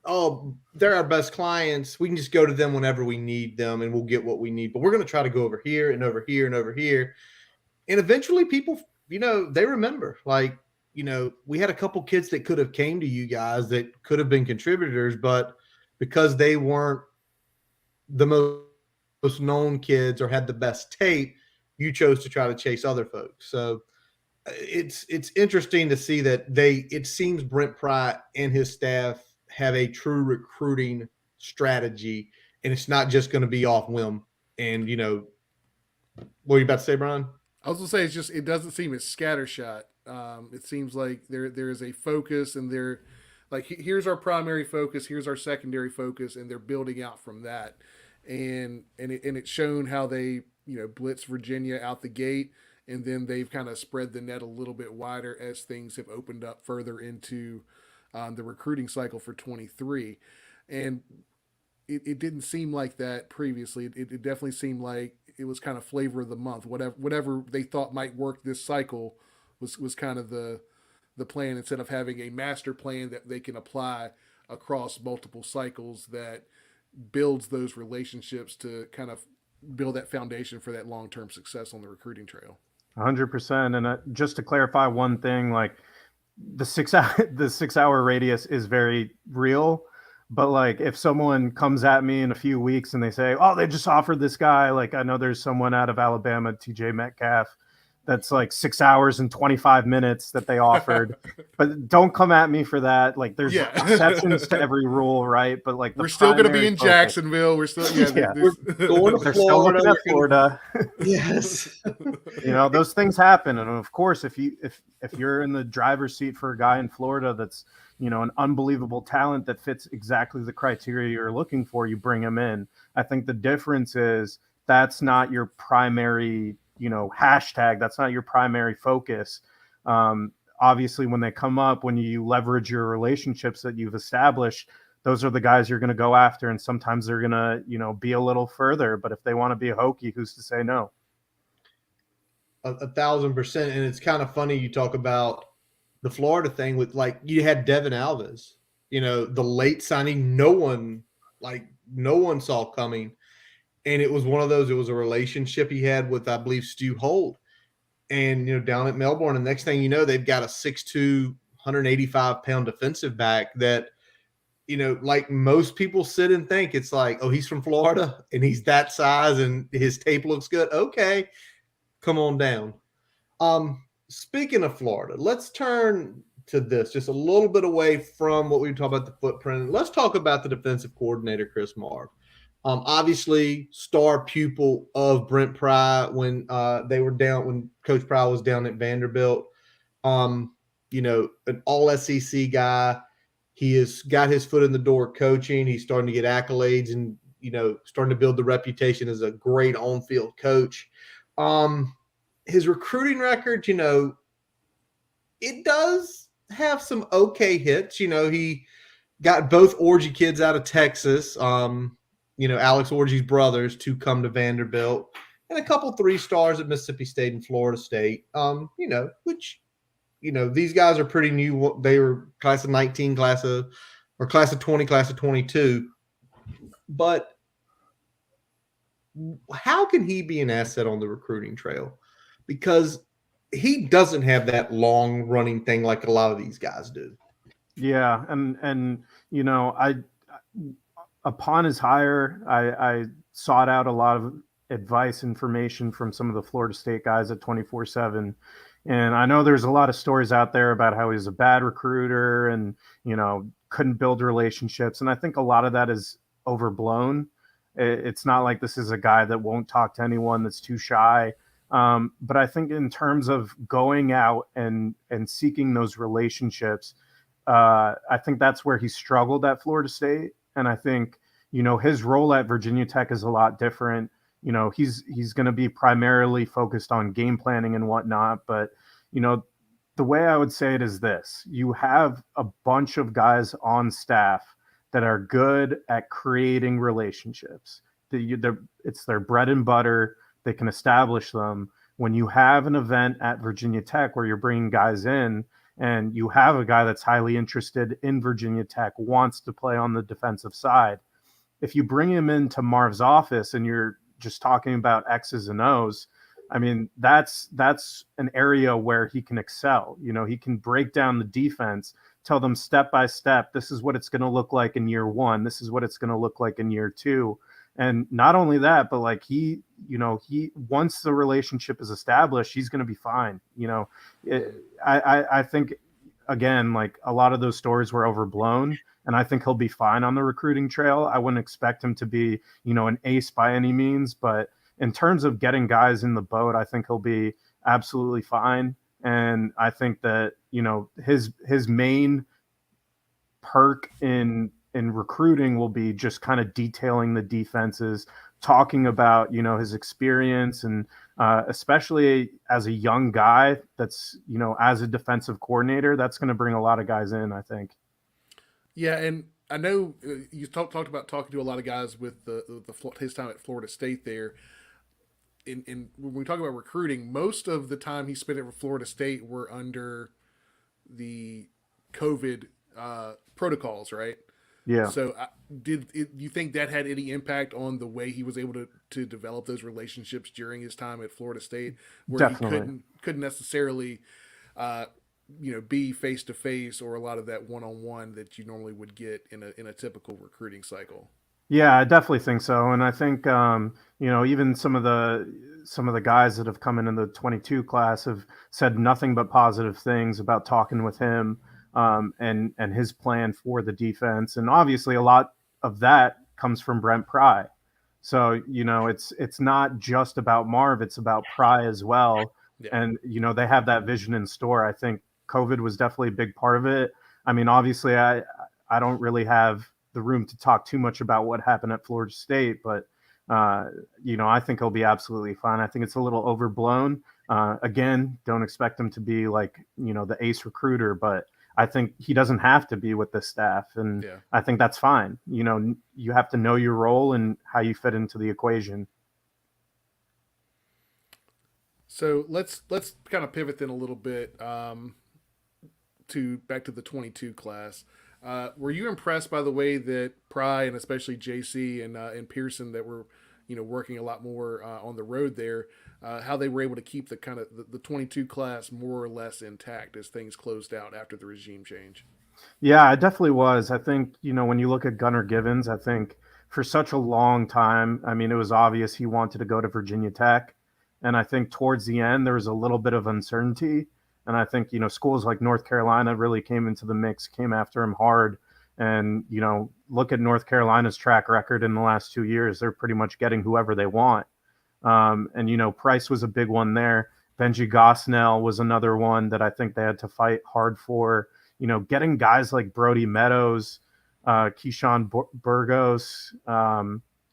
A: oh, they're our best clients. We can just go to them whenever we need them and we'll get what we need. But we're going to try to go over here and over here and over here. And eventually people, they remember. Like, we had a couple kids that could have came to you guys that could have been contributors, but because they weren't the most known kids or had the best tape, you chose to try to chase other folks. So it's interesting to see that it seems Brent Pry and his staff have a true recruiting strategy, and it's not just going to be off whim. And what are you about to say, Brian?
B: I was gonna say it doesn't seem as scattershot. It seems like there is a focus, and they're like, here's our primary focus, here's our secondary focus, and they're building out from that. And it's shown how they blitz Virginia out the gate, and then they've kind of spread the net a little bit wider as things have opened up further into the recruiting cycle for 23. And it didn't seem like that previously. It definitely seemed like it was kind of flavor of the month. Whatever they thought might work this cycle was kind of the plan, instead of having a master plan that they can apply across multiple cycles that builds those relationships to kind of build that foundation for that long-term success on the recruiting trail.
C: 100%. And just to clarify one thing, like the 6-hour radius is very real. But like, if someone comes at me in a few weeks and they say, "Oh, they just offered this guy," like I know there's someone out of Alabama, TJ Metcalf, that's like 6 hours and 25 minutes that they offered. But don't come at me for that. Like, there's exceptions to every rule, right? But like,
B: we're still going to be in Jacksonville. We're still,
C: we're going to Florida. Still Florida.
A: Yes.
C: Those things happen. And of course, if you're in the driver's seat for a guy in Florida that's an unbelievable talent that fits exactly the criteria you're looking for, you bring him in. I think the difference is that's not your primary, hashtag. That's not your primary focus. Obviously, when they come up, when you leverage your relationships that you've established, those are the guys you're going to go after. And sometimes they're going to, be a little further. But if they want to be a Hokie, who's to say no?
A: 1,000%. And it's kind of funny you talk about the Florida thing with, like, you had Devin Alves, the late signing, no one saw coming. And it was one of those, it was a relationship he had with, I believe, Stu Holt, and, down at Melbourne. And next thing you know, they've got a 6'2", 185-pound defensive back that, like most people sit and think it's like, oh, he's from Florida and he's that size and his tape looks good. Okay, come on down. Speaking of Florida, let's turn to this just a little bit away from what we talked about the footprint. Let's talk about the defensive coordinator, Chris Marv. Obviously, star pupil of Brent Pry when when Coach Pry was down at Vanderbilt. An all SEC guy. He has got his foot in the door coaching. He's starting to get accolades and, starting to build the reputation as a great on-field coach. His recruiting record, it does have some okay hits. He got both Orgy kids out of Texas, Alex Orgy's brothers, to come to Vanderbilt, and a couple 3-stars at Mississippi State and Florida State, which, these guys are pretty new. They were class of 19, class of 20, class of 22. But how can he be an asset on the recruiting trail? Because he doesn't have that long running thing like a lot of these guys do.
C: Yeah. And I upon his hire, I sought out a lot of advice, information from some of the Florida State guys at 24/7. And I know there's a lot of stories out there about how he's a bad recruiter and, couldn't build relationships. And I think a lot of that is overblown. It's not like this is a guy that won't talk to anyone, that's too shy. But I think in terms of going out and seeking those relationships, I think that's where he struggled at Florida State. And I think, his role at Virginia Tech is a lot different. He's going to be primarily focused on game planning and whatnot. But, the way I would say it is this: you have a bunch of guys on staff that are good at creating relationships. It's their bread and butter. They can establish them. When you have an event at Virginia Tech where you're bringing guys in and you have a guy that's highly interested in Virginia Tech, wants to play on the defensive side, if you bring him into Marv's office and you're just talking about X's and O's, I mean, that's an area where he can excel. You know, he can break down the defense, tell them step by step, this is what it's going to look like in year one. This is what it's going to look like in year two. And not only that, but like he once the relationship is established, he's going to be fine. You know, I think again, like a lot of those stories were overblown, and I think he'll be fine on the recruiting trail. I wouldn't expect him to be, you know, an ace by any means, but in terms of getting guys in the boat, I think he'll be absolutely fine. And I think that, you know, his main perk in recruiting will be just kind of detailing the defenses, talking about, you know, his experience, and especially as a young guy that's, you know, as a defensive coordinator, that's going to bring a lot of guys in, I think.
B: Yeah, and I know you talked about talking to a lot of guys with his time at Florida State there. In when we talk about recruiting, most of the time he spent at Florida State were under the COVID protocols, right?
C: Yeah,
B: So, you think that had any impact on the way he was able to develop those relationships during his time at Florida State, where he
C: definitely.
B: couldn't necessarily, uh, be face to face or a lot of that one on one that you normally would get in a typical recruiting cycle?
C: Yeah, I definitely think so. And I think, you know, even some of the guys that have come in the 22 class have said nothing but positive things about talking with him, and his plan for the defense. And obviously, a lot of that comes from Brent Pry. So, you know, it's not just about Marv; it's about Pry as well.
B: Yeah.
C: And you know, they have that vision in store. I think COVID was definitely a big part of it. I mean, obviously, I don't really have the room to talk too much about what happened at Florida State, but you know, I think he'll be absolutely fine. I think it's a little overblown. Again, don't expect him to be like, you know, the ace recruiter, but I think he doesn't have to be with the staff, and
B: Yeah.
C: I think that's fine. You know, you have to know your role and how you fit into the equation.
B: So let's kind of pivot then a little bit, to back to the 22 class. Were you impressed by the way that Pry and especially JC and Pearson that were, working a lot more on the road there, how they were able to keep the kind of the 22 class more or less intact as things closed out after the regime change?
C: Yeah, it definitely was. I think, you know, when you look at Gunnar Givens, I think for such a long time, I mean, it was obvious he wanted to go to Virginia Tech. And I think towards the end, there was a little bit of uncertainty. And I think, you know, schools like North Carolina really came into the mix, came after him hard. And, you know, look at North Carolina's track record in the last 2 years. They're pretty much getting whoever they want. And, you know, Price was a big one there. Benji Gosnell was another one that I think they had to fight hard for. You know, getting guys like Brody Meadows, Keyshawn Burgos,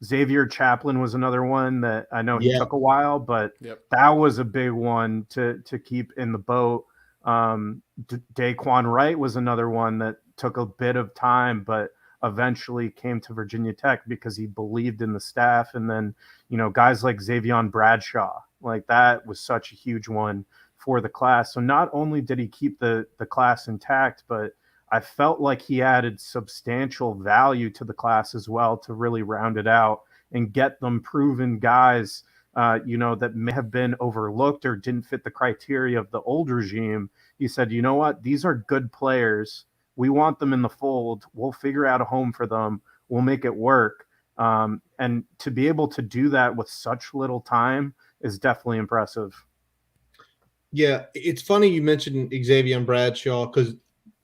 C: Xavier Chaplin was another one that I know he
A: Yeah.
C: took a while, but
B: Yep.
C: that was a big one to keep in the boat. Daquan Wright was another one that took a bit of time, but eventually came to Virginia Tech because he believed in the staff. And then, you know, guys like Xavion Bradshaw, like that was such a huge one for the class. So not only did he keep the class intact, but I felt like he added substantial value to the class as well to really round it out and get them proven guys, you know, that may have been overlooked or didn't fit the criteria of the old regime. He said, you know what, these are good players. We want them in the fold. We'll figure out a home for them. We'll make it work. And to be able to do that with such little time is definitely impressive.
A: Yeah, it's funny you mentioned Xavier Bradshaw because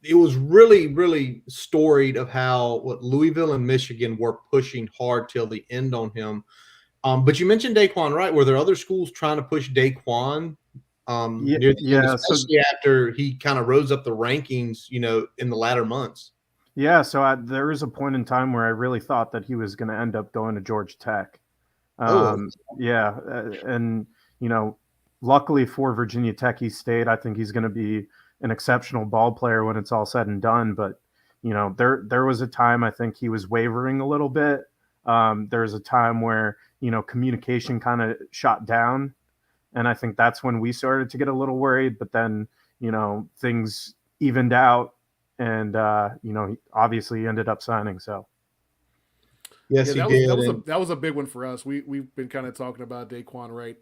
A: it was really, really storied of how what Louisville and Michigan were pushing hard till the end on him. But you mentioned Daquan Wright. Were there other schools trying to push Daquan
C: Yeah,
A: near the end,
C: yeah. So
A: especially after he kind of rose up the rankings, you know, in the latter months?
C: yeah, so there was a point in time where I really thought that he was going to end up going to Georgia Tech.
A: Oh,
C: Yeah, and you know, luckily for Virginia Tech, he stayed. I think he's going to be an exceptional ball player when it's all said and done. But you know, there was a time I think he was wavering a little bit. There was a time where, you know, communication kind of shot down, and I think that's when we started to get a little worried. But then, you know, things evened out, and you know, obviously he ended up signing. So
A: Yes,
B: Yeah,
A: he did.
B: that was a big one for us. We've been kind of talking about Daquan Wright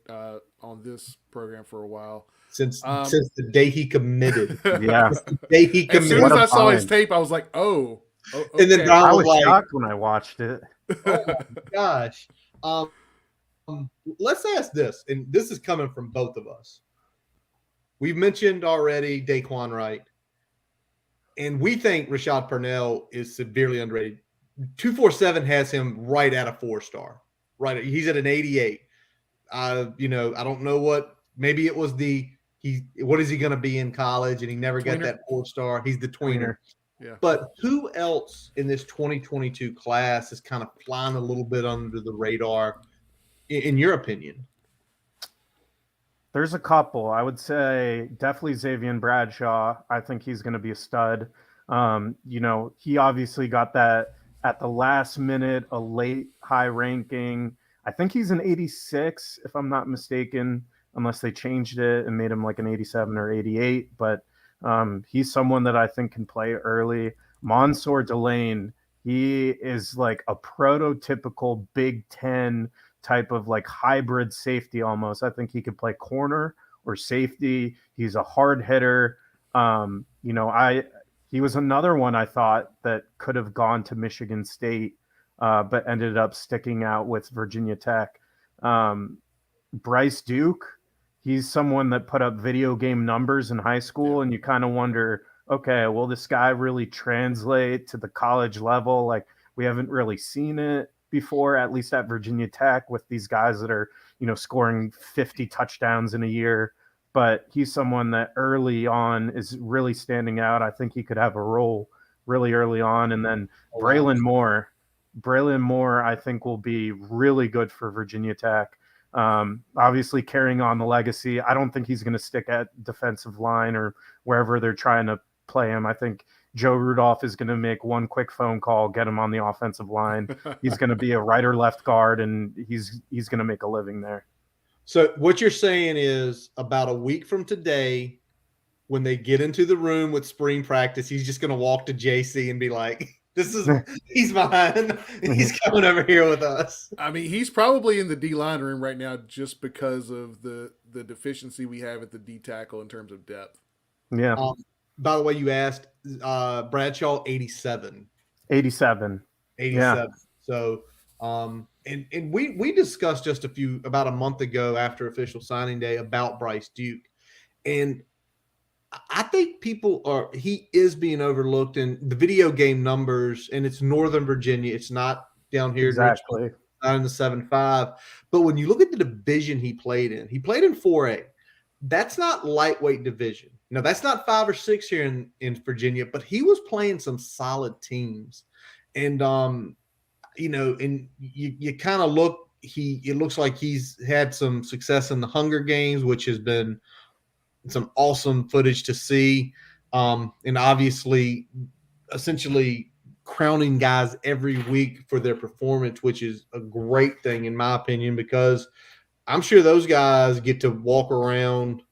B: on this program for a while.
A: Since the day he committed.
C: Yeah.
A: Since the day he
B: As soon
A: committed.
B: as
C: What a
B: I saw his
C: find.
B: tape, I was like, oh
A: And then
B: okay.
A: Don
C: I
A: was
C: was
A: like,
C: shocked when I watched it.
A: "Oh my gosh." Um, let's ask this, and this is coming from both of us. We've mentioned already Daquan Wright, and we think Rashad Purnell is severely underrated. 247 has him right at a 4-star. Right, he's at an 88. I don't know what. Maybe it was what is he going to be in college, and he never got
B: Tweener.
A: that 4-star. He's the tweener.
B: Yeah.
A: But who else in this 2022 class is kind of flying a little bit under the radar, in your opinion?
C: There's a couple. I would say definitely Xavier Bradshaw. I think he's going to be a stud. He obviously got that at the last minute, a late high ranking. I think he's an 86, if I'm not mistaken, unless they changed it and made him like an 87 or 88. But he's someone that I think can play early. Mansour Delane, he is like a prototypical Big Ten type of like hybrid safety almost. I think he could play corner or safety. He's a hard hitter. He was another one I thought that could have gone to Michigan State, but ended up sticking out with Virginia Tech. Bryce Duke, he's someone that put up video game numbers in high school, and you kind of wonder, okay, will this guy really translate to the college level? Like, we haven't really seen it before, at least at Virginia Tech, with these guys that are, scoring 50 touchdowns in a year. But he's someone that early on is really standing out. I think he could have a role really early on. And then Braylon Moore, I think will be really good for Virginia Tech. Obviously carrying on the legacy. I don't think he's going to stick at defensive line or wherever they're trying to play him. I think Joe Rudolph is going to make one quick phone call, get him on the offensive line. He's going to be a right or left guard, and he's going to make a living there.
A: So what you're saying is about a week from today, when they get into the room with spring practice, he's just going to walk to JC and be like, he's mine. He's coming over here with us.
B: I mean, he's probably in the D-line room right now just because of the deficiency we have at the D tackle in terms of depth.
C: Yeah.
A: By the way, you asked Bradshaw 87.
C: 87. Yeah.
A: So and we discussed just about a month ago after official signing day about Bryce Duke. And I think he is being overlooked in the video game numbers, and it's Northern Virginia. It's not down here.
C: Exactly.
A: Not in the 7-5. But when you look at the division he played in 4A. That's not lightweight division. No, that's not 5 or 6 here in Virginia, but he was playing some solid teams. And and you kind of look, it looks like he's had some success in the Hunger Games, which has been some awesome footage to see. And obviously, essentially crowning guys every week for their performance, which is a great thing in my opinion, because I'm sure those guys get to walk around,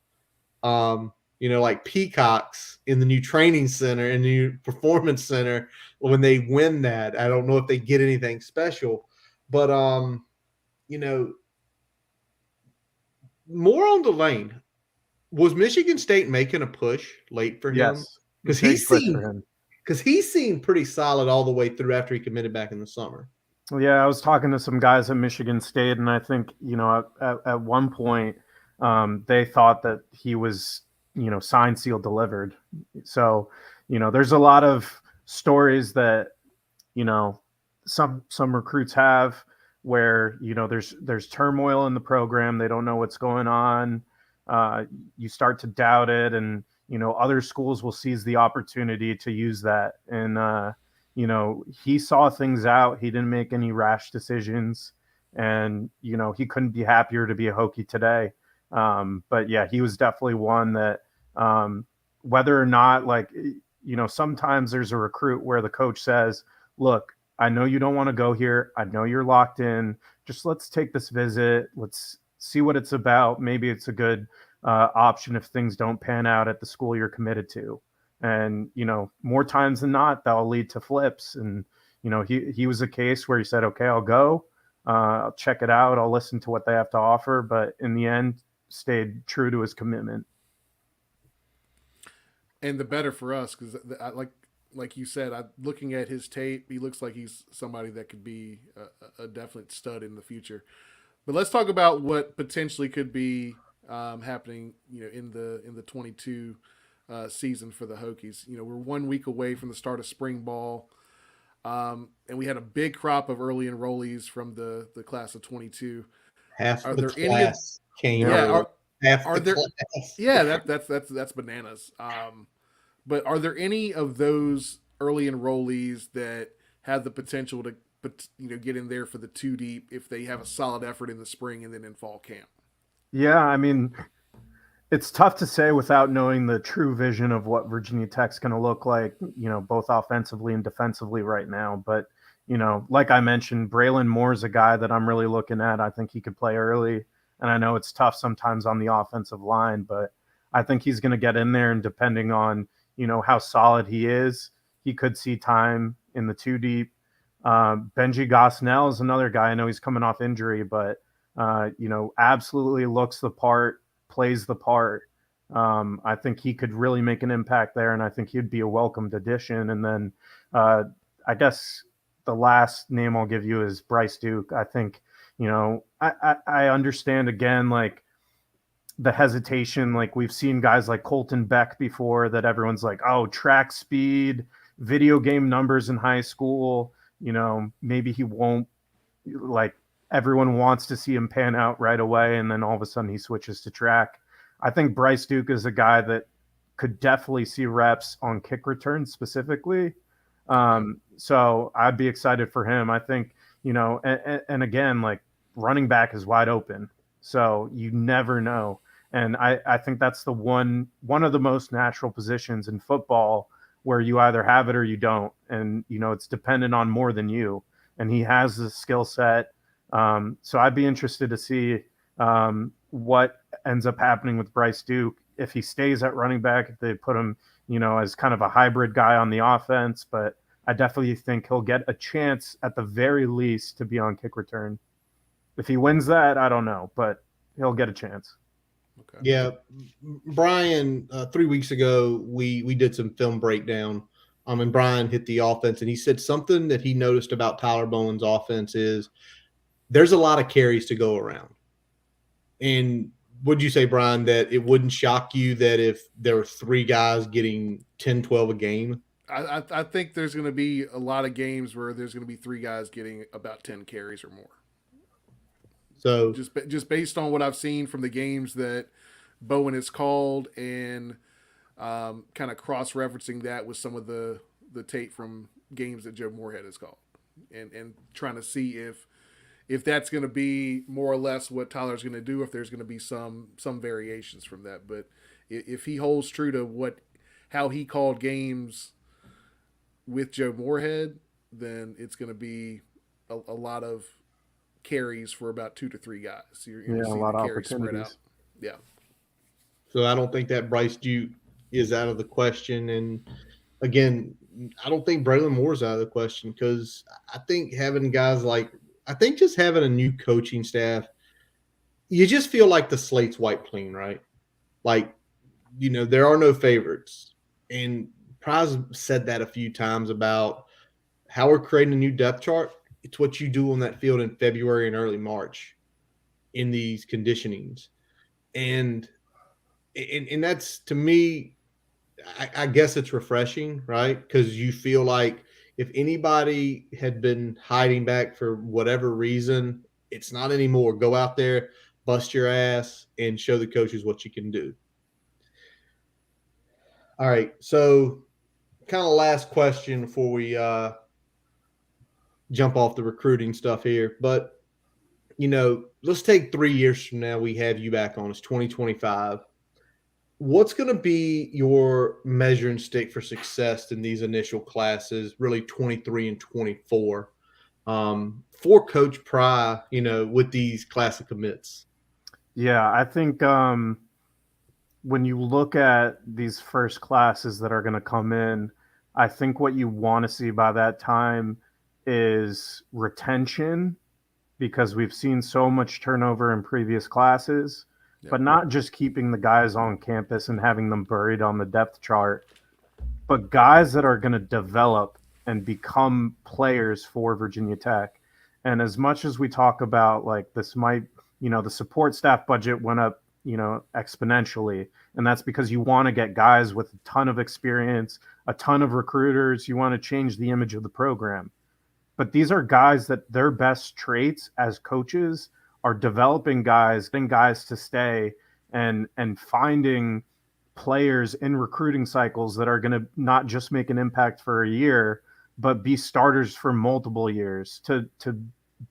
A: like peacocks in the new training center and new performance center when they win that. I don't know if they get anything special, but more on the lane. Was Michigan State making a push late for him?
C: Yes,
A: because he's seen pretty solid all the way through after he committed back in the summer.
C: Yeah, I was talking to some guys at Michigan State, and I think at one point they thought that he was signed, sealed, delivered. So there's a lot of stories that some recruits have where there's turmoil in the program. They don't know what's going on. You start to doubt it, and other schools will seize the opportunity to use that. And he saw things out. He didn't make any rash decisions, and he couldn't be happier to be a Hokie today. But yeah, he was definitely one that whether or not, sometimes there's a recruit where the coach says, look, I know you don't want to go here. I know you're locked in. Just let's take this visit. Let's see what it's about. Maybe it's a good option if things don't pan out at the school you're committed to. And, more times than not, that'll lead to flips. And, he was a case where he said, okay, I'll go. I'll check it out. I'll listen to what they have to offer. But in the end, stayed true to his commitment.
B: And the better for us, because like you said, looking at his tape, he looks like he's somebody that could be a definite stud in the future. But let's talk about what potentially could be happening, in the 22 season for the Hokies. We're 1 week away from the start of spring ball, and we had a big crop of early enrollees from the class of 22.
A: Half
B: Are
A: the
B: there any of
A: class came
B: yeah
A: early. Half
B: are
A: the
B: there
A: class.
B: yeah that's bananas. But are there any of those early enrollees that have the potential to get in there for the two deep if they have a solid effort in the spring and then in fall camp?
C: Yeah, I mean, it's tough to say without knowing the true vision of what Virginia Tech's going to look like, both offensively and defensively right now. But, like I mentioned, Braylon Moore's a guy that I'm really looking at. I think he could play early. And I know it's tough sometimes on the offensive line, but I think he's going to get in there. And depending on, how solid he is, he could see time in the two deep. Benji Gosnell is another guy. I know he's coming off injury, but, absolutely looks the part, plays the part. I think he could really make an impact there, and I think he'd be a welcomed addition. And then I guess the last name I'll give you is Bryce Duke. I think, I understand again, like the hesitation. Like we've seen guys like Colton Beck before that everyone's like, oh, track speed, video game numbers in high school. Maybe he won't, like everyone wants to see him pan out right away, and then all of a sudden he switches to track. I think Bryce Duke is a guy that could definitely see reps on kick returns specifically. So I'd be excited for him. I think, and again, like running back is wide open. So you never know. And I think that's the one of the most natural positions in football where you either have it or you don't. And, it's dependent on more than you. And he has the skill set. So I'd be interested to see what ends up happening with Bryce Duke if he stays at running back, if they put him, as kind of a hybrid guy on the offense. But I definitely think he'll get a chance at the very least to be on kick return. If he wins that, I don't know, but he'll get a chance.
A: Okay. Yeah, Brian, 3 weeks ago, we did some film breakdown. And Brian hit the offense, and he said something that he noticed about Tyler Bowen's offense is there's a lot of carries to go around. And would you say, Brian, that it wouldn't shock you that if there were three guys getting 10, 12 a game?
B: I think there's going to be a lot of games where there's going to be three guys getting about 10 carries or more.
A: So
B: just based on what I've seen from the games that Bowen has called and kind of cross-referencing that with some of the tape from games that Joe Moorhead has called and trying to see if that's going to be more or less what Tyler's going to do, if there's going to be some variations from that. But if he holds true to how he called games with Joe Moorhead, then it's going to be a lot of carries for about 2 to 3 guys. You're going to see the carries spread out. Yeah.
A: So I don't think that Bryce Duke is out of the question. And again, I don't think Braylon Moore's out of the question because I think having guys just having a new coaching staff, you just feel like the slate's wiped clean, right? Like, there are no favorites. And Prize said that a few times about how we're creating a new depth chart. It's what you do on that field in February and early March in these conditionings. And that's, to me, I guess it's refreshing, right? Because you feel like if anybody had been hiding back for whatever reason, it's not anymore. Go out there, bust your ass, and show the coaches what you can do. All right, so kind of last question before we jump off the recruiting stuff here. But, let's take 3 years from now, we have you back on. It's 2025. What's going to be your measuring stick for success in these initial classes, really 23 and 24, for Coach Pry, with these classic commits?
C: Yeah, I think when you look at these first classes that are going to come in, I think what you want to see by that time is retention, because we've seen so much turnover in previous classes, but not just keeping the guys on campus and having them buried on the depth chart, but guys that are going to develop and become players for Virginia Tech. And as much as we talk about like this might, the support staff budget went up, exponentially. And that's because you want to get guys with a ton of experience, a ton of recruiters. You want to change the image of the program. But these are guys that their best traits as coaches are developing guys, getting guys to stay, and finding players in recruiting cycles that are going to not just make an impact for a year, but be starters for multiple years, to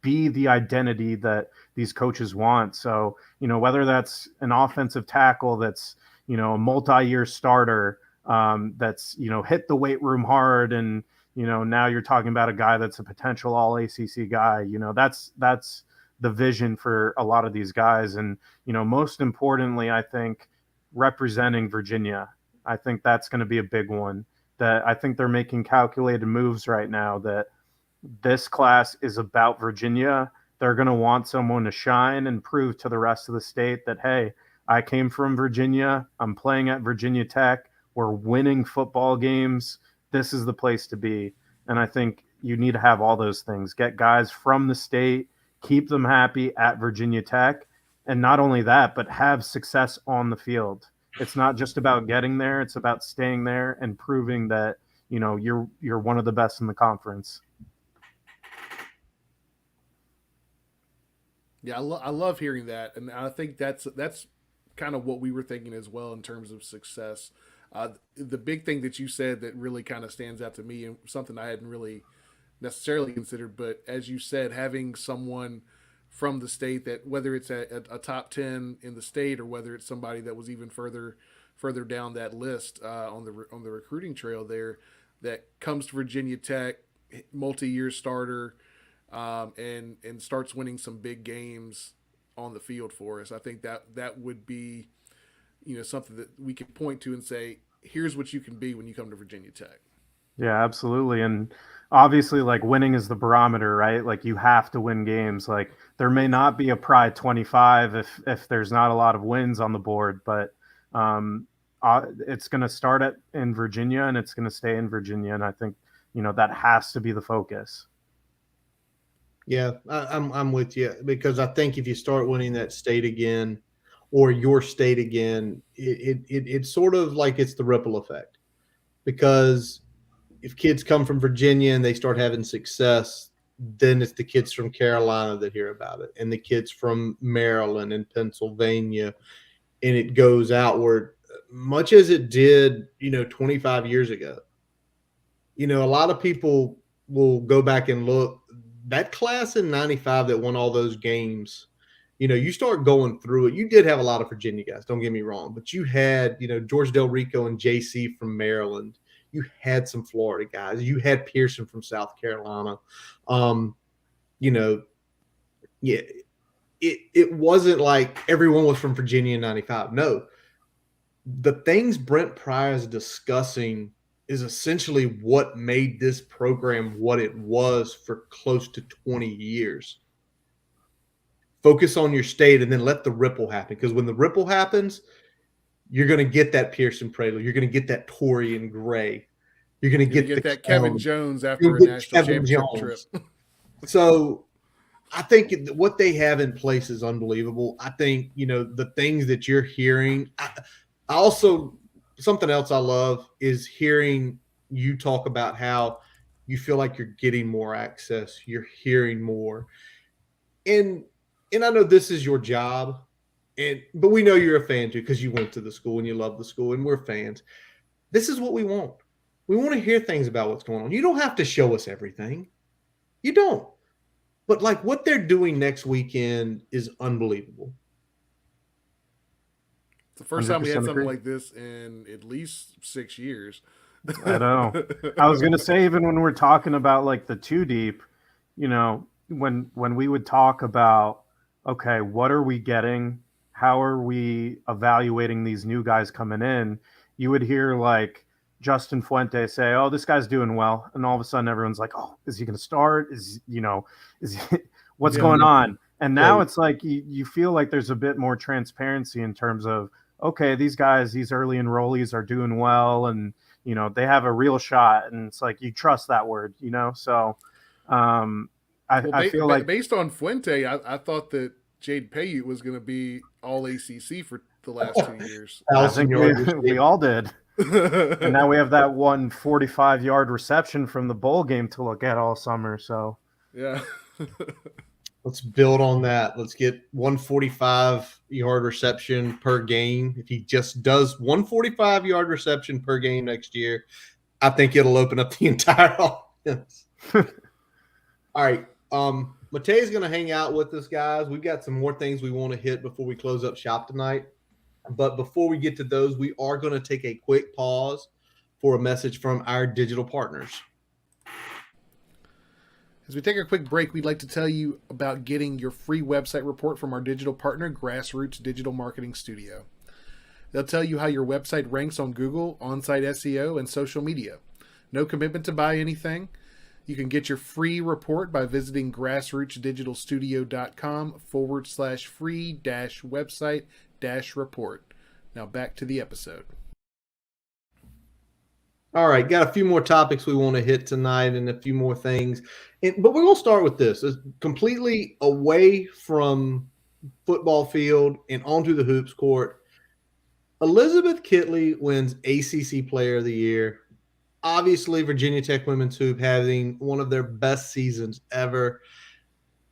C: be the identity that these coaches want. So, whether that's an offensive tackle that's, a multi-year starter, that's, hit the weight room hard, and, now you're talking about a guy that's a potential all ACC guy, that's the vision for a lot of these guys. And, most importantly, I think representing Virginia, I think that's going to be a big one. That I think they're making calculated moves right now, that this class is about Virginia. They're going to want someone to shine and prove to the rest of the state that, hey, I came from Virginia. I'm playing at Virginia Tech. We're winning football games. This is the place to be. And I think you need to have all those things. Get guys from the state, keep them happy at Virginia Tech. And not only that, but have success on the field. It's not just about getting there. It's about staying there and proving that, you're one of the best in the conference.
B: Yeah, I love hearing that, and I think that's kind of what we were thinking as well in terms of success. The big thing that you said that really kind of stands out to me, and something I hadn't really necessarily considered, but as you said, having someone from the state, that whether it's a top 10 in the state or whether it's somebody that was even further down that list on the recruiting trail there, that comes to Virginia Tech, multi-year starter, and starts winning some big games on the field for us. I think that would be, something that we can point to and say, here's what you can be when you come to Virginia Tech.
C: Yeah, absolutely. And obviously, like, winning is the barometer, right? Like, you have to win games. Like, there may not be a Pride 25 if there's not a lot of wins on the board, but it's going to start in Virginia, and it's going to stay in Virginia. And I think, that has to be the focus.
A: Yeah, I'm with you, because I think if you start winning that state again, or your state again, it's sort of like it's the ripple effect. Because if kids come from Virginia and they start having success, then it's the kids from Carolina that hear about it, and the kids from Maryland and Pennsylvania, and it goes outward, much as it did, 25 years ago. A lot of people will go back and look. That class in 95 that won all those games, you start going through it. You did have a lot of Virginia guys, don't get me wrong, but you had, George Del Rico and JC from Maryland. You had some Florida guys. You had Pearson from South Carolina. Yeah, it wasn't like everyone was from Virginia in 95. No. The things Brent Pryor is discussing is essentially what made this program what it was for close to 20 years. Focus on your state and then let the ripple happen. Because when the ripple happens, you're going to get that Pearson Pradle. You're going to get that Torian Gray. You're going to get
B: that Kevin Jones after a national championship trip.
A: So I think what they have in place is unbelievable. I think, the things that you're hearing. I also, something else I love is hearing you talk about how you feel like you're getting more access. You're hearing more. And I know this is your job, but we know you're a fan too, because you went to the school and you love the school, and we're fans. This is what we want. We want to hear things about what's going on. You don't have to show us everything. You don't. But like what they're doing next weekend is unbelievable.
B: It's the first time we had something like this in at least 6 years.
C: I know. I was going to say, even when we're talking about like the two deep, when we would talk about, okay, what are we getting? How are we evaluating these new guys coming in? You would hear like Justin Fuente say, "Oh, this guy's doing well," and all of a sudden everyone's like, "Oh, is he going to start? Is he, what's going on?" And now it's like you feel like there's a bit more transparency in terms of, okay, these guys, these early enrollees are doing well, and they have a real shot, and it's like you trust that word, So I feel like
B: based on Fuente, I thought that Jade Payute was going to be all ACC for the last 2 years.
C: I think we all did. And now we have that 145-yard reception from the bowl game to look at all summer. So
B: yeah,
A: let's build on that. Let's get 145-yard reception per game. If he just does 145-yard reception per game next year, I think it'll open up the entire offense. All right. Matej is going to hang out with us, guys. We've got some more things we want to hit before we close up shop tonight. But before we get to those, we are going to take a quick pause for a message from our digital partners.
B: As we take a quick break, we'd like to tell you about getting your free website report from our digital partner, Grassroots Digital Marketing Studio. They'll tell you how your website ranks on Google, on-site SEO, and social media. No commitment to buy anything. You can get your free report by visiting grassrootsdigitalstudio.com/free-website-report. Now back to the episode.
A: All right, got a few more topics we want to hit tonight and a few more things. But we're going to start with this. It's completely away from football field and onto the hoops court. Elizabeth Kitley wins ACC Player of the Year. Obviously, Virginia Tech women's hoop having one of their best seasons ever.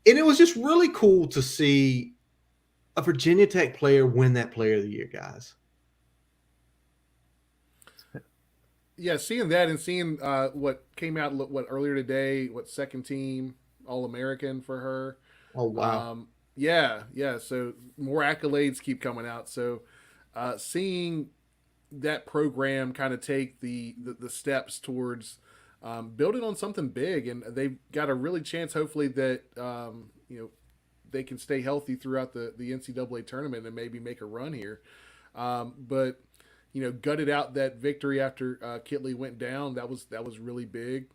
A: And it was just really cool to see a Virginia Tech player win that Player of the Year, guys.
B: Yeah, seeing that and seeing what came out earlier today, second team All-American for her.
A: Oh, wow.
B: Yeah. So more accolades keep coming out. So seeing that program kind of take the steps towards building on something big, and they've got a really chance, hopefully, that they can stay healthy throughout the NCAA tournament and maybe make a run here. But gutted out that victory after Kitley went down. That was really big,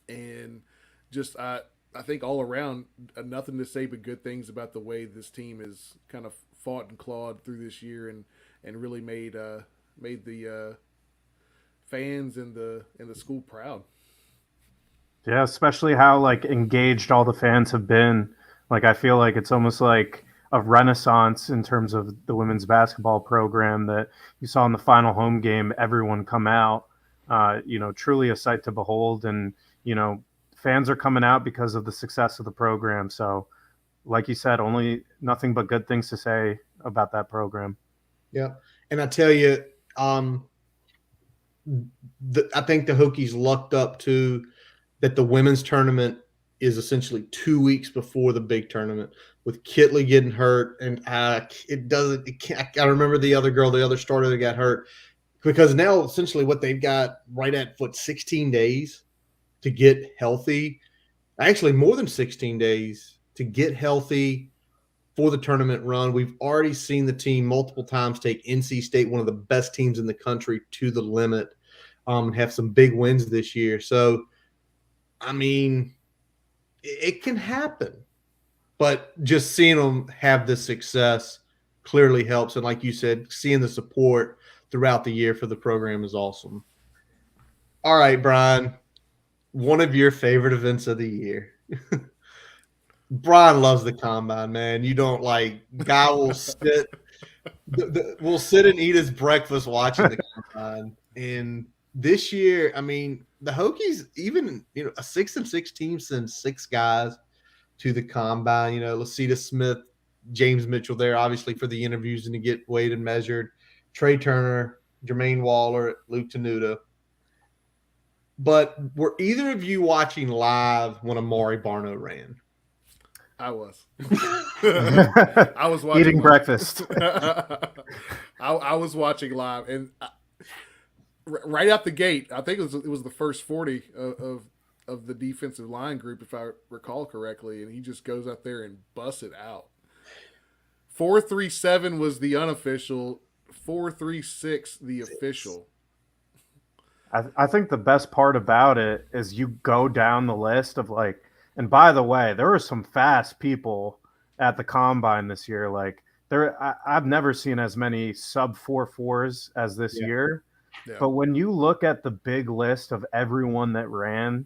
B: and just I think all around, nothing to say but good things about the way this team has kind of fought and clawed through this year and really made the fans and the school proud.
C: Yeah, especially how engaged all the fans have been. I feel like it's almost like a renaissance in terms of the women's basketball program that you saw in the final home game. Everyone come out, truly a sight to behold, and fans are coming out because of the success of the program. So, like you said, only nothing but good things to say about that program.
A: Yeah, and I tell you, I think the Hokies lucked up to that the women's tournament is essentially 2 weeks before the big tournament, with Kitley getting hurt, and I remember the other starter that got hurt, because now essentially what they've got right at 16 days to get healthy, actually more than 16 days to get healthy for the tournament run. We've already seen the team multiple times take NC State, one of the best teams in the country, to the limit, and have some big wins this year. So, I mean, it can happen, but just seeing them have this success clearly helps. And like you said, seeing the support throughout the year for the program is awesome. All right, Brian, one of your favorite events of the year. Brian loves the combine, man. You don't guy will sit and eat his breakfast watching the combine. And this year, I mean, the Hokies, even a 6-6 team, sends 6 guys to the combine. Lasita Smith, James Mitchell there, obviously for the interviews and to get weighed and measured. Trey Turner, Jermaine Waller, Luke Tenuta. But were either of you watching live when Amari Barno ran?
B: I was. I was watching
C: eating breakfast.
B: I was watching live, and right out the gate, I think it was the first 40 of the defensive line group, if I recall correctly, and he just goes out there and busts it out. 4.37 was the unofficial, 4.36 the official.
C: I think the best part about it is you go down the list of like, and by the way, there were some fast people at the combine this year. Like I've never seen as many sub 4.4s as this
A: Yeah.
C: year.
B: Yeah.
C: But when you look at the big list of everyone that ran,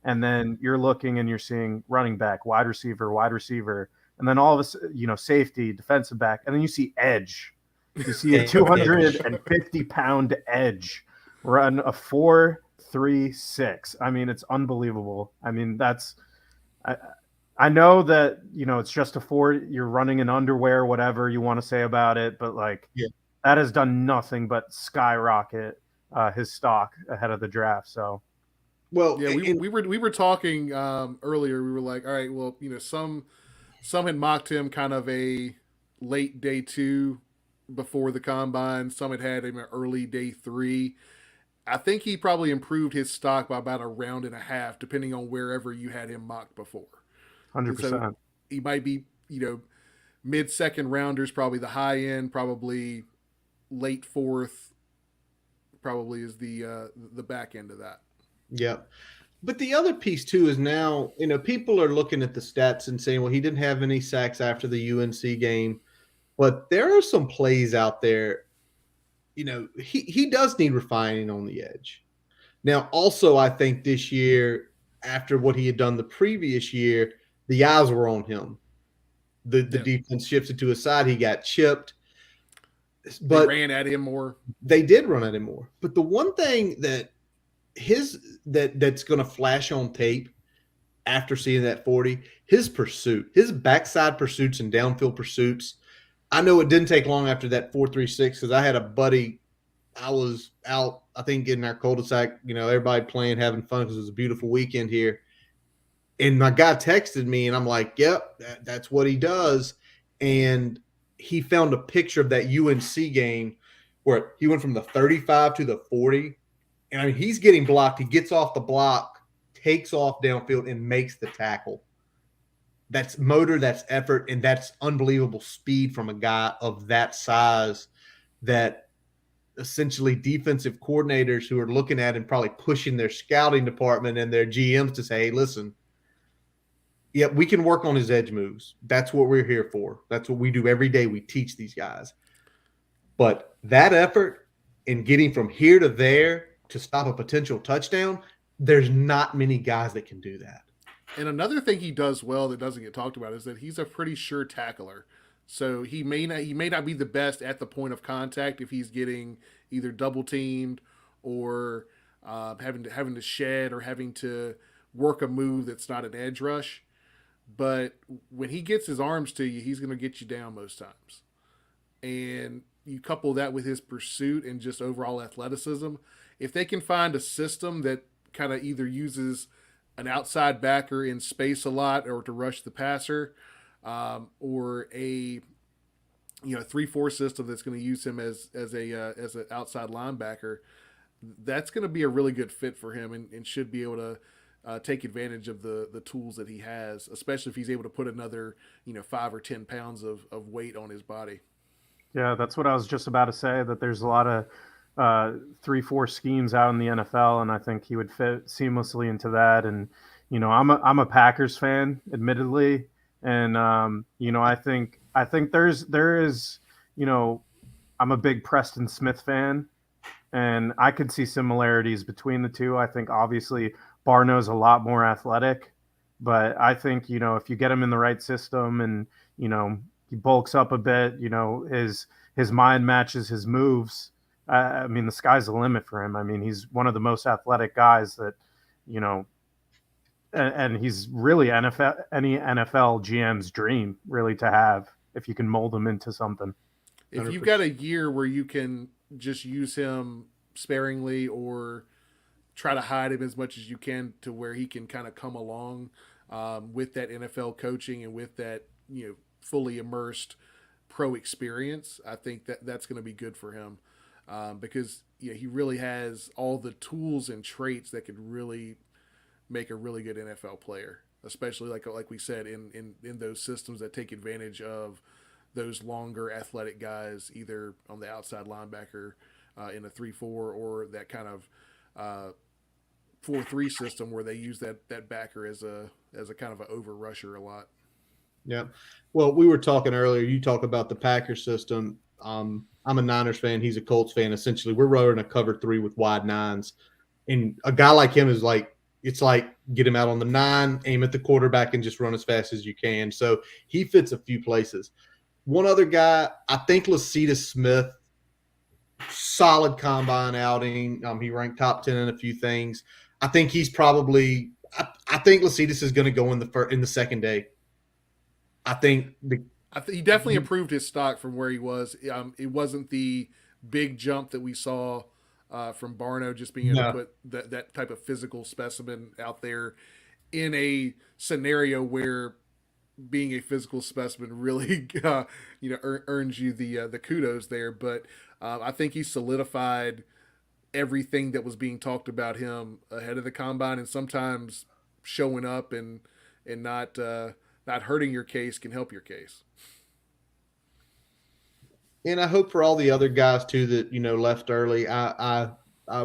C: and then you're looking and you're seeing running back, wide receiver, and then all of a safety, defensive back, and then you see edge. You see a
A: Edge.
C: 250-pound edge run a 4.36. I mean, it's unbelievable. I mean, I, I know that it's just a four. You're running in underwear, whatever you want to say about it, but like
A: Yeah.
C: that has done nothing but skyrocket his stock ahead of the draft. So
A: Well,
B: Yeah, we were talking earlier. We were like, all right, well, some had mocked him kind of a late day 2 before the combine. Some had him an early day 3. I think he probably improved his stock by about a round and a half, depending on wherever you had him mocked before. And so
C: 100%.
B: he might be, mid second rounders, probably the high end, probably late fourth, probably is the back end of that.
A: yeah. But the other piece too is now, people are looking at the stats and saying, well, he didn't have any sacks after the UNC game. But there are some plays out there, he does need refining on the edge. Now, also, I think this year, after what he had done the previous year, the eyes were on him. The
B: Yeah.
A: defense shifted to his side. He got chipped.
B: They
A: But
B: ran at him more.
A: they did run at him more. But the one thing that's going to flash on tape after seeing that 40, his pursuit, his backside pursuits and downfield pursuits. I know it didn't take long after that 4.36 because I had a buddy. I was out, I think, getting our cul-de-sac, everybody playing, having fun because it was a beautiful weekend here. And my guy texted me, and I'm like, yep, that's what he does. And he found a picture of that UNC game where he went from the 35 to the 40. And I mean, he's getting blocked. He gets off the block, takes off downfield, and makes the tackle. That's motor, that's effort, and that's unbelievable speed from a guy of that size that essentially defensive coordinators who are looking at and probably pushing their scouting department and their GMs to say, hey, listen, yeah, we can work on his edge moves. That's what we're here for. That's what we do every day. We teach these guys. But that effort in getting from here to there to stop a potential touchdown, there's not many guys that can do that.
B: And another thing he does well that doesn't get talked about is that he's a pretty sure tackler. So he may not be the best at the point of contact if he's getting either double teamed or having to shed or having to work a move that's not an edge rush. But when he gets his arms to you, he's going to get you down most times. And you couple that with his pursuit and just overall athleticism. If they can find a system that kind of either uses an outside backer in space a lot or to rush the passer, or a 3-4 system that's going to use him as an outside linebacker, that's going to be a really good fit for him and should be able to take advantage of the tools that he has, especially if he's able to put another 5 or 10 pounds of weight on his body.
C: Yeah, that's what I was just about to say, that there's a lot of 3-4 schemes out in the NFL, and I think he would fit seamlessly into that. And I'm a Packers fan, admittedly, and I think there is I'm a big Preston Smith fan, and I could see similarities between the two. I think obviously Barno's a lot more athletic, but I think if you get him in the right system and he bulks up a bit, his mind matches his moves. I mean, the sky's the limit for him. I mean, he's one of the most athletic guys that, and he's really any NFL GM's dream, really, to have if you can mold him into something.
B: If you've got a year where you can just use him sparingly or try to hide him as much as you can to where he can kind of come along with that NFL coaching and with that fully immersed pro experience, I think that's going to be good for him because he really has all the tools and traits that could really make a really good NFL player, especially like we said in those systems that take advantage of those longer athletic guys, either on the outside linebacker in a 3-4 or that kind of 4-3 system where they use that backer as a kind of an over rusher a lot.
A: Yeah. Well, we were talking earlier. You talk about the Packer system. I'm a Niners fan. He's a Colts fan. Essentially, we're running a cover 3 with wide nines, and a guy like him is like, it's like get him out on the 9, aim at the quarterback, and just run as fast as you can. So he fits a few places. One other guy, I think Lacita Smith, solid combine outing. He ranked top 10 in a few things. I think he's probably. I think Lacita is going to go in the second day. I think
B: he definitely improved his stock from where he was. It wasn't the big jump that we saw from Barno, just being able to put that type of physical specimen out there in a scenario where being a physical specimen really earns you the kudos there. But I think he solidified everything that was being talked about him ahead of the combine, and sometimes showing up and not hurting your case can help your case.
A: And I hope for all the other guys too that left early. I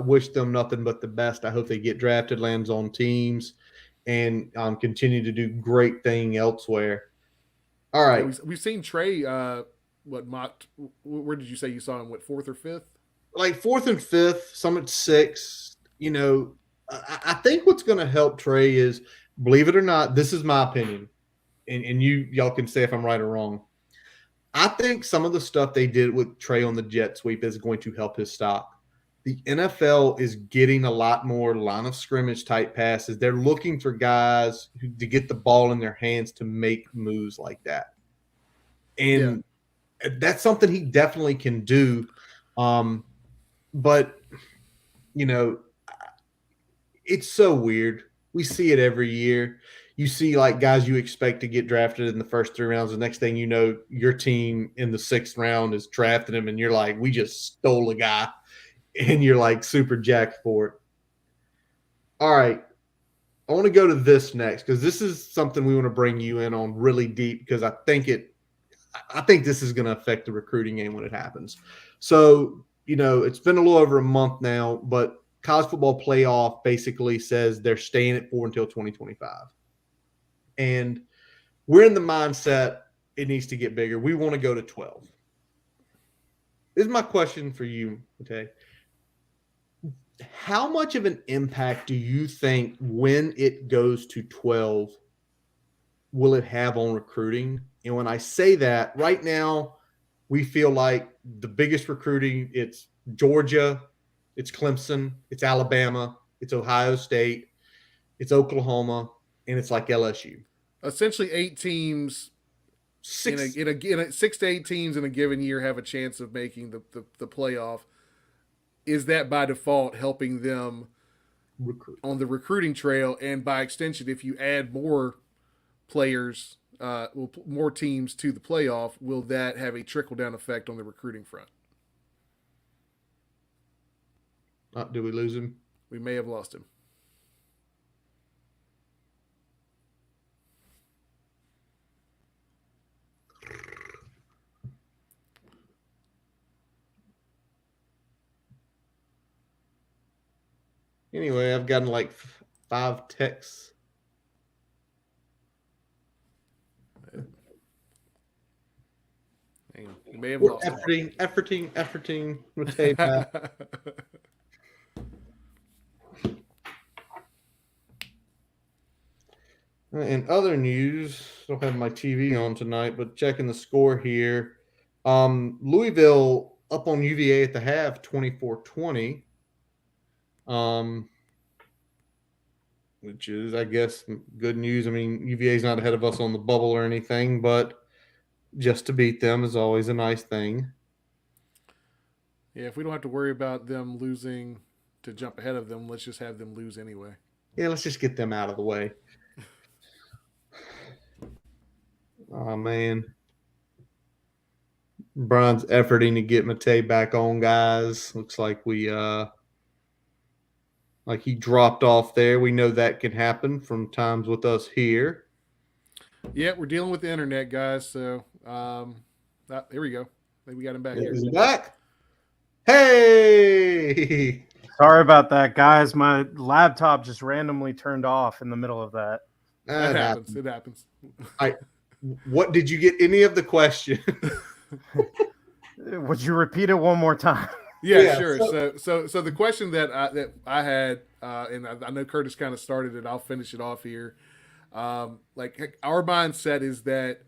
A: wish them nothing but the best. I hope they get drafted, lands on teams, and continue to do great thing elsewhere. All right,
B: yeah, we've seen Trey. Where did you say you saw him? What, 4th or 5th?
A: Like 4th and 5th, some at 6th. I think what's going to help Trey is, believe it or not, this is my opinion, and y'all can say if I'm right or wrong. I think some of the stuff they did with Trey on the jet sweep is going to help his stock. The NFL is getting a lot more line of scrimmage type passes. They're looking for guys to get the ball in their hands to make moves like that. And that's something he definitely can do. But, it's so weird. We see it every year. You see like guys you expect to get drafted in the first 3 rounds. The next thing you know, your team in the 6th round is drafting him, and you're like, we just stole a guy, and you're like super jacked for it. All right. I want to go to this next because this is something we want to bring you in on really deep because I think this is going to affect the recruiting game when it happens. So, it's been a little over a month now, but college football playoff basically says they're staying at 4 until 2025. And we're in the mindset it needs to get bigger. We want to go to 12. This is my question for you, Matej. How much of an impact do you think when it goes to 12 will it have on recruiting? And when I say that, right now, we feel like the biggest recruiting, it's Georgia, it's Clemson, it's Alabama, it's Ohio State, it's Oklahoma, and it's like LSU.
B: Essentially 8 teams in a 6 to 8 teams in a given year have a chance of making the playoff. Is that by default helping them recruit on the recruiting trail? And by extension, if you add more players, more teams to the playoff, will that have a trickle-down effect on the recruiting front?
A: Did we lose him?
B: We may have lost him.
A: Anyway, I've gotten like 5 texts.
B: You may have lost
A: efforting. In other news, I don't have my TV on tonight, but checking the score here. Louisville up on UVA at the half, 24-20. Which is, I guess, good news. I mean, UVA's not ahead of us on the bubble or anything, but just to beat them is always a nice thing.
B: Yeah, if we don't have to worry about them losing to jump ahead of them, let's just have them lose anyway.
A: Yeah, let's just get them out of the way. Oh, man. Brian's efforting to get Matej back on, guys. Looks like like he dropped off there. We know that can happen from times with us here.
B: Yeah, we're dealing with the internet, guys. So here we go. I think we got him back here.
A: Is he back? Hey!
C: Sorry about that, guys. My laptop just randomly turned off in the middle of that.
B: That
A: It
B: happens.
A: happened.
B: It happens.
A: What did you get any of the question?
C: Would you repeat it one more time?
B: Yeah,
A: Yeah,
B: sure. So the question that I had, and I know Curtis kind of started it. I'll finish it off here. Like our mindset is that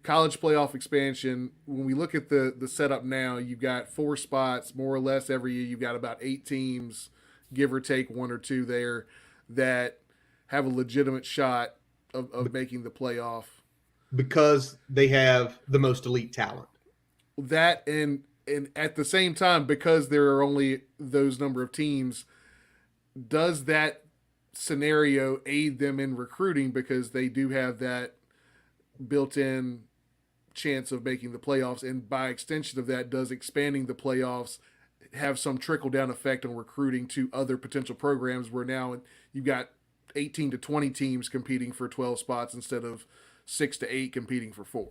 B: college playoff expansion. When we look at the setup now, you've got 4 spots more or less every year. You've got about 8 teams, give or take 1 or 2 there, that have a legitimate shot of making the playoff.
A: because they have the most elite talent.
B: That and at the same time, because there are only those number of teams, does that scenario aid them in recruiting because they do have that built-in chance of making the playoffs, and by extension of that, does expanding the playoffs have some trickle-down effect on recruiting to other potential programs where now you've got 18 to 20 teams competing for 12 spots instead of 6 to 8 competing for 4?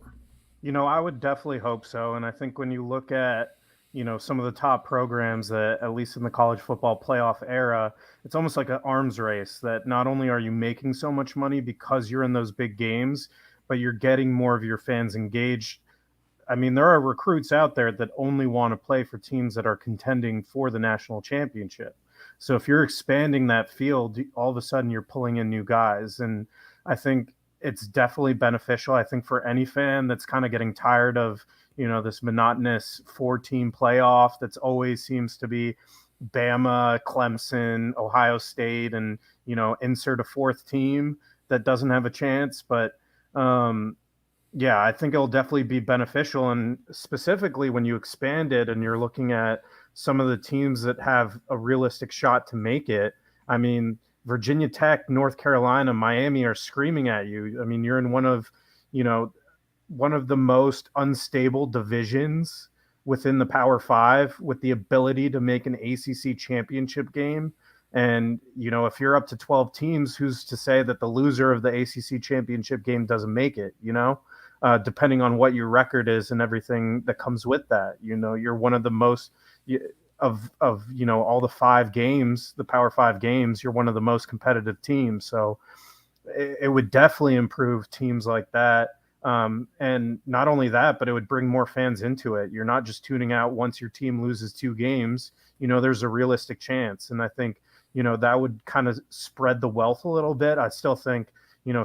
C: I would definitely hope so. And I think when you look at, some of the top programs that, at least in the college football playoff era, it's almost like an arms race that not only are you making so much money because you're in those big games, but you're getting more of your fans engaged. I mean, there are recruits out there that only want to play for teams that are contending for the national championship. So if you're expanding that field, all of a sudden you're pulling in new guys. And I think it's definitely beneficial. I think for any fan that's kind of getting tired of, this monotonous 4-team playoff that's always seems to be Bama, Clemson, Ohio State, and, insert a 4th team that doesn't have a chance. But yeah, I think it'll definitely be beneficial. And specifically when you expand it and you're looking at some of the teams that have a realistic shot to make it, I mean, Virginia Tech, North Carolina, Miami are screaming at you. I mean, you're in one of the most unstable divisions within the Power 5 with the ability to make an ACC championship game. And, if you're up to 12 teams, who's to say that the loser of the ACC championship game doesn't make it, depending on what your record is and everything that comes with that. You're one of the most of all the 5 games, the Power 5 games, you're one of the most competitive teams. So it would definitely improve teams like that. And not only that, but it would bring more fans into it. You're not just tuning out once your team loses 2 games. There's a realistic chance. And I think, that would kind of spread the wealth a little bit. I still think,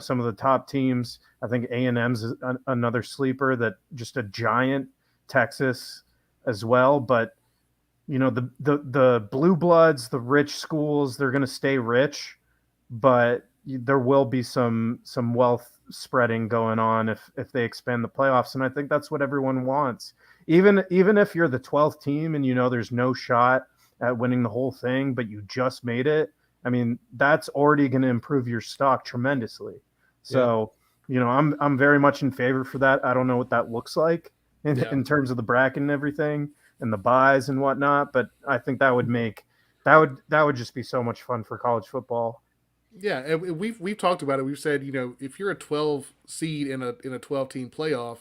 C: some of the top teams, I think A&M's another sleeper, that just a giant, Texas as well. But, the blue bloods, the rich schools, they're going to stay rich, but there will be some wealth spreading going on if they expand the playoffs. And I think that's what everyone wants. Even if you're the 12th team and there's no shot at winning the whole thing, but you just made it, I mean, that's already going to improve your stock tremendously. So, I'm very much in favor for that. I don't know what that looks like in terms of the bracket and everything and the buys and whatnot, but I think that would just be so much fun for college football.
B: Yeah, and we've talked about it. We've said, if you're a 12 seed in a 12 team playoff,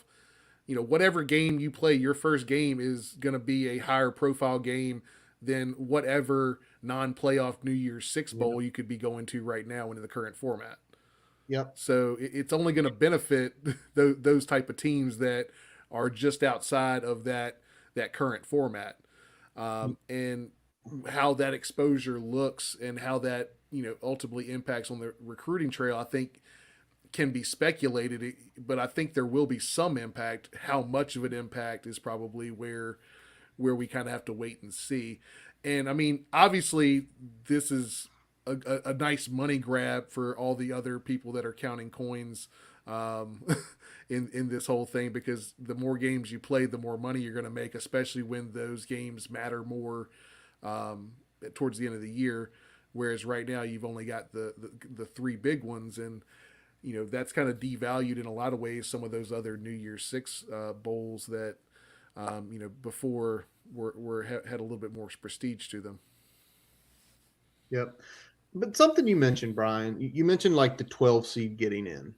B: whatever game you play, your first game is going to be a higher profile game than whatever non-playoff New Year's Six bowl you could be going to right now in the current format.
A: Yep.
B: So it's only going to benefit those type of teams that are just outside of that current format, and how that exposure looks and how that ultimately impacts on the recruiting trail, I think can be speculated, but I think there will be some impact. How much of an impact is probably where we kind of have to wait and see. And I mean, obviously, this is a nice money grab for all the other people that are counting coins in this whole thing, because the more games you play, the more money you're going to make, especially when those games matter more towards the end of the year. Whereas right now you've only got the 3 big ones, and that's kind of devalued in a lot of ways some of those other New Year's Six bowls that before had a little bit more prestige to them.
A: Yep. But something you mentioned, Brian, you mentioned like the 12 seed getting in.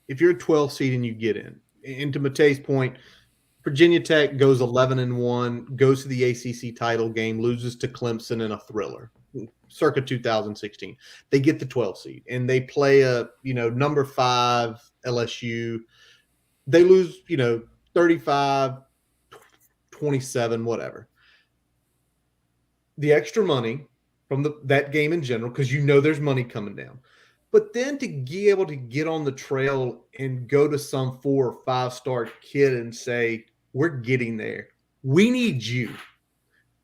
A: If you're a 12 seed and you get in, and to Matej's point, Virginia Tech goes 11-1, goes to the ACC title game, loses to Clemson in a thriller, circa 2016. They get the 12 seed and they play a number 5 LSU. They lose 35-27, whatever. The extra money from that game in general, because there's money coming down. But then to be able to get on the trail and go to some 4 or 5-star kid and say, we're getting there. We need you.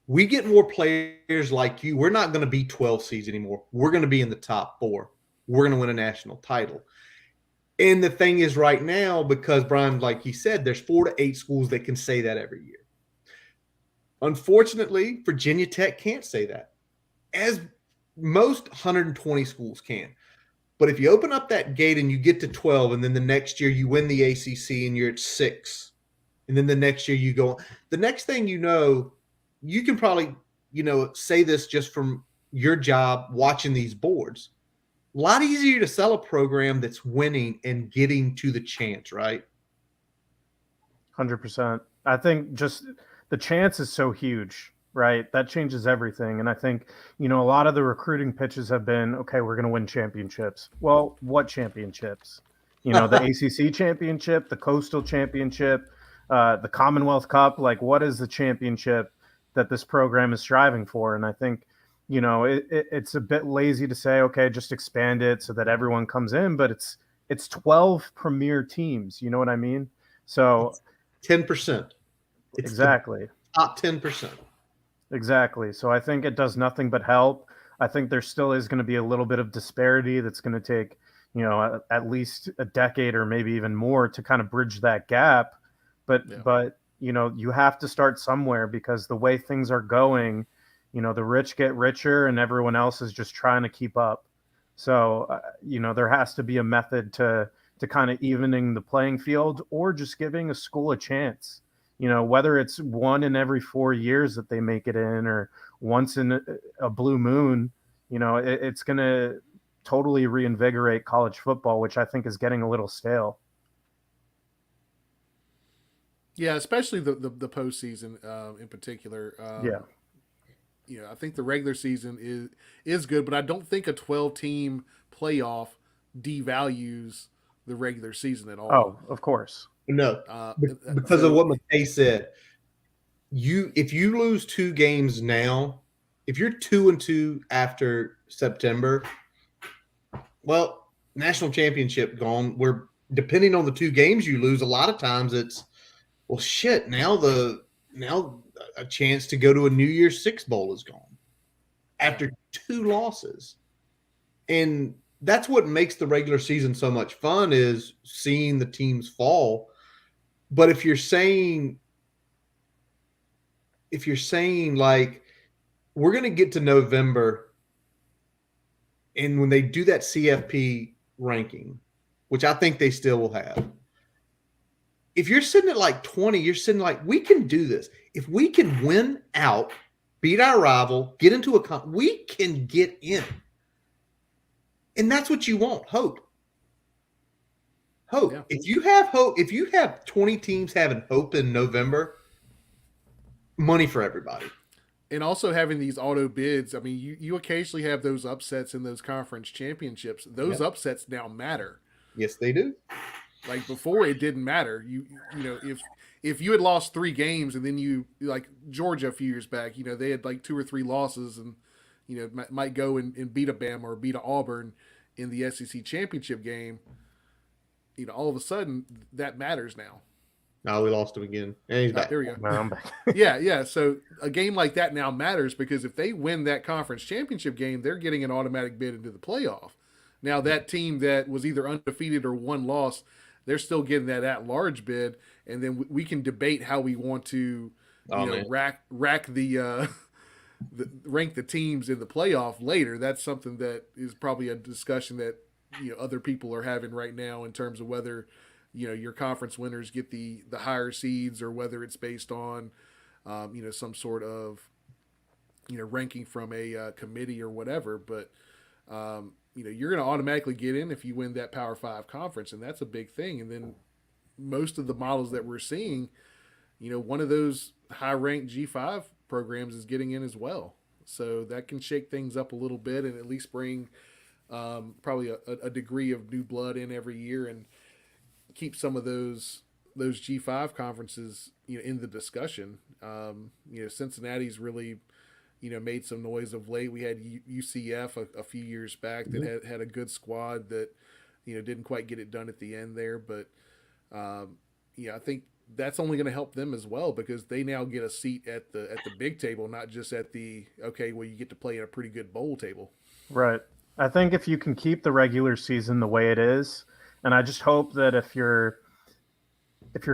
A: We get more players like you. We're not going to be 12 seeds anymore. We're going to be in the top 4. We're going to win a national title. And the thing is right now, because Brian, like he said, there's 4 to 8 schools that can say that every year. Unfortunately, Virginia Tech can't say that, as most 120 schools can. But if you open up that gate and you get to 12, and then the next year you win the ACC and you're at 6, and then the next year you go, the next thing you know, you can probably, say this just from your job watching these boards. A lot easier to sell a program that's winning and getting to the chance, right?
C: 100%. I think just the chance is so huge, right? That changes everything. And I think, a lot of the recruiting pitches have been, okay, we're going to win championships. Well, what championships? The ACC championship, the Coastal championship, the Commonwealth Cup. Like, what is the championship that this program is striving for? And I think, it's a bit lazy to say, okay, just expand it so that everyone comes in, but it's 12 premier teams. You know what I mean? So
A: 10%.
C: Exactly.
A: Top 10%.
C: Exactly. So I think it does nothing but help. I think there still is going to be a little bit of disparity that's going to take, at least a decade or maybe even more to kind of bridge that gap. But you have to start somewhere, because the way things are going, the rich get richer and everyone else is just trying to keep up. So, there has to be a method to kind of evening the playing field, or just giving a school a chance. Whether it's 1 in every 4 years that they make it in, or once in a blue moon, it's going to totally reinvigorate college football, which I think is getting a little stale.
B: Yeah, especially the postseason in particular. I think the regular season is good, but I don't think a 12-team playoff devalues the regular season at all.
C: Oh, of course.
A: No, because of what Matej said. If you lose 2 games now, if you're 2-2 after September, well, national championship gone. We're depending on the 2 games you lose. A lot of times it's, well, shit. Now a chance to go to a New Year's Six bowl is gone after 2 losses, and that's what makes the regular season so much fun, is seeing the teams fall. But if you're saying like, we're going to get to November, and when they do that CFP ranking, which I think they still will have, if you're sitting at like 20, you're sitting like, we can do this. If we can win out, beat our rival, get into we can get in. And that's what you want, hope. Hope. Yeah. If you have hope, if you have 20 teams having hope in November, money for everybody.
B: And also having these auto bids, I mean, you occasionally have those upsets in those conference championships. Those upsets now matter.
A: Yes, they do.
B: Like before, it didn't matter. If you had lost 3 games and then you, like Georgia a few years back, they had like 2 or 3 losses and might go and beat a Bama or beat a Auburn in the SEC championship game. All of a sudden that matters now.
A: No, we lost him again. And he's back.
B: There we go.
C: No, I'm back.
B: Yeah. So a game like that now matters, because if they win that conference championship game, they're getting an automatic bid into the playoff. Now that team that was either undefeated or 1 loss, they're still getting that at-large bid, and then we can debate how we want to, rack the rank the teams in the playoff later. That's something that is probably a discussion that other people are having right now, in terms of whether your conference winners get the higher seeds, or whether it's based on some sort of ranking from a committee or whatever. But you're going to automatically get in if you win that Power 5 conference, and that's a big thing. And then most of the models that we're seeing, one of those high ranked G5 programs is getting in as well. So that can shake things up a little bit and at least bring probably a degree of new blood in every year and keep some of those G5 conferences in the discussion. Cincinnati's really made some noise of late. We had UCF a few years back that had a good squad that didn't quite get it done at the end there, but I think that's only going to help them as well because they now get a seat at the big table, not just at the you get to play in a pretty good bowl table.
C: Right. I think if you can keep the regular season the way it is, and I just hope that if you're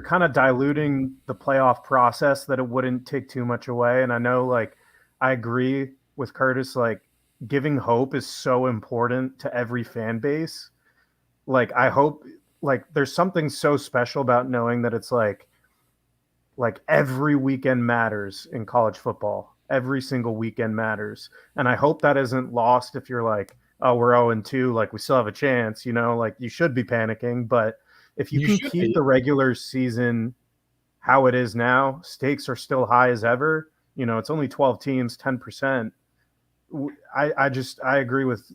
C: kind of diluting the playoff process, that it wouldn't take too much away. And I know, like, I agree with Curtis, like, giving hope is so important to every fan base. Like, I hope, like, there's something so special about knowing that it's like every weekend matters in college football. Every single weekend matters. And I hope that isn't lost if you're like, oh, we're 0-2, like we still have a chance, like you should be panicking. But if you can keep the regular season how it is now, stakes are still high as ever. It's only 12 teams, 10%. I agree with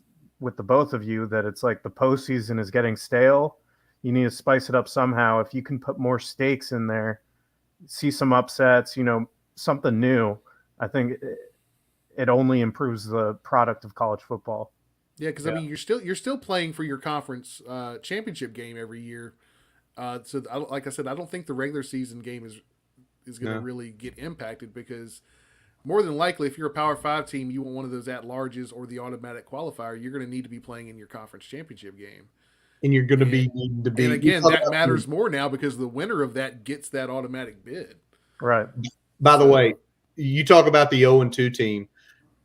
C: the both of you that it's like the postseason is getting stale. You need to spice it up somehow. If you can put more stakes in there, see some upsets, something new, I think it only improves the product of college football.
B: Yeah, because I mean, you're still playing for your conference championship game every year. So, like I said, I don't think the regular season game is going to really get impacted because more than likely, if you're a Power 5 team, you want one of those at-larges or the automatic qualifier, you're going to need to be playing in your conference championship game.
A: And you're going to be needing to be.
B: And again, that matters more now because the winner of that gets that automatic bid.
C: Right.
A: By the way, you talk about the 0-2 team.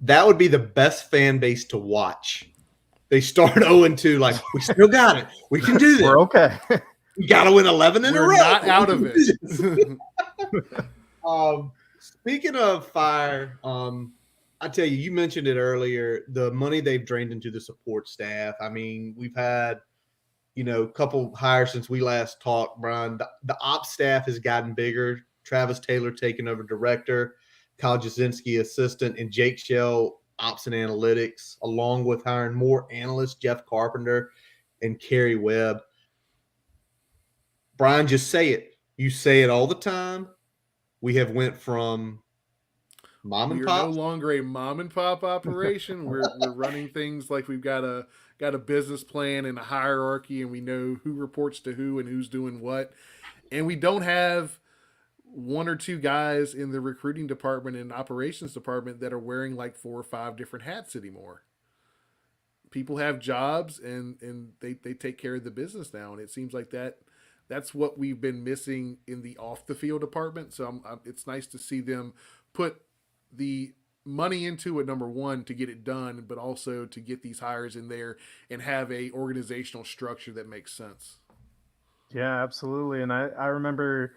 A: That would be the best fan base to watch. They start 0-2, like, we still got it. We can do this.
C: We're okay.
A: We got to win 11 in a row.
B: We're not out of it.
A: Speaking of fire, I tell you, you mentioned it earlier, the money they've drained into the support staff. I mean, we've had, a couple hires since we last talked, Brian. The ops staff has gotten bigger. Travis Taylor taking over director, Kyle Jasinski assistant, and Jake Shell ops and analytics, along with hiring more analysts, Jeff Carpenter and Kerry Webb. Brian, just say it. You say it all the time. We have went from mom and pop.
B: We're no longer a mom and pop operation. We're running things like we've got a business plan and a hierarchy, and we know who reports to who and who's doing what. And we don't have one or two guys in the recruiting department and operations department that are wearing like 4 or 5 different hats anymore. People have jobs and they take care of the business now. And it seems like that's what we've been missing in the off the field department. So it's nice to see them put the money into it, number one, to get it done, but also to get these hires in there and have a organizational structure that makes sense.
C: Yeah, absolutely. And I remember,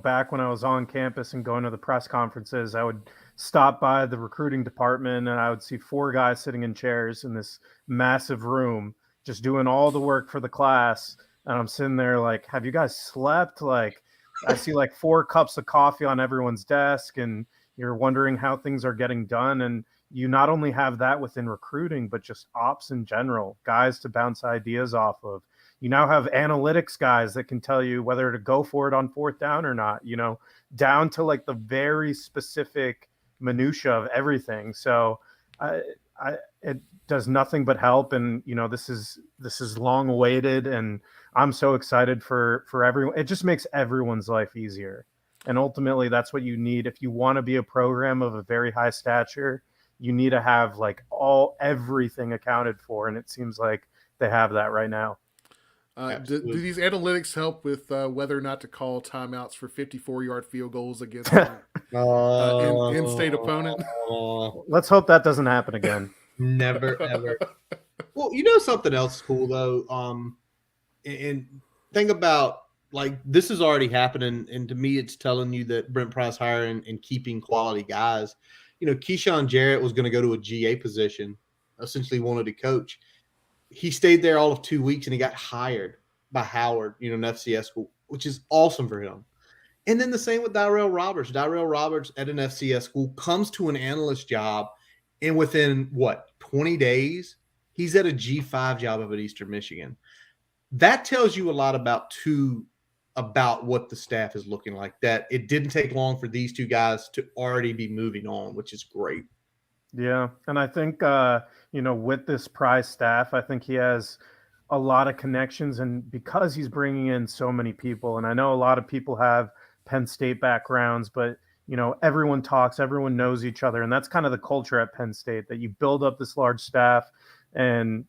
C: back when I was on campus and going to the press conferences, I would stop by the recruiting department and I would see 4 guys sitting in chairs in this massive room, just doing all the work for the class. And I'm sitting there like, have you guys slept? Like, I see like 4 cups of coffee on everyone's desk and you're wondering how things are getting done. And you not only have that within recruiting, but just ops in general, guys to bounce ideas off of. You now have analytics guys that can tell you whether to go for it on 4th down or not, down to like the very specific minutia of everything. So it does nothing but help. And, this is long awaited and I'm so excited for everyone. It just makes everyone's life easier. And ultimately that's what you need. If you want to be a program of a very high stature, you need to have like everything accounted for. And it seems like they have that right now.
B: Do these analytics help with whether or not to call timeouts for 54-yard field goals against an in-state opponent?
C: Let's hope that doesn't happen again.
A: Never, ever. Well, something else cool, though? And think about, like, this is already happening, and to me, it's telling you that Brent Pryce hiring and keeping quality guys. Keyshawn Jarrett was going to go to a GA position, essentially wanted to coach. He stayed there all of 2 weeks and he got hired by Howard, an FCS school, which is awesome for him. And then the same with Darrell Roberts. Darrell Roberts at an FCS school comes to an analyst job, and within 20 days, he's at a G5 job up at Eastern Michigan. That tells you a lot about what the staff is looking like. That it didn't take long for these two guys to already be moving on, which is great.
C: Yeah, and I think with this prize staff, I think he has a lot of connections, and because he's bringing in so many people, and I know a lot of people have Penn State backgrounds, but everyone talks, everyone knows each other, and that's kind of the culture at Penn State, that you build up this large staff. And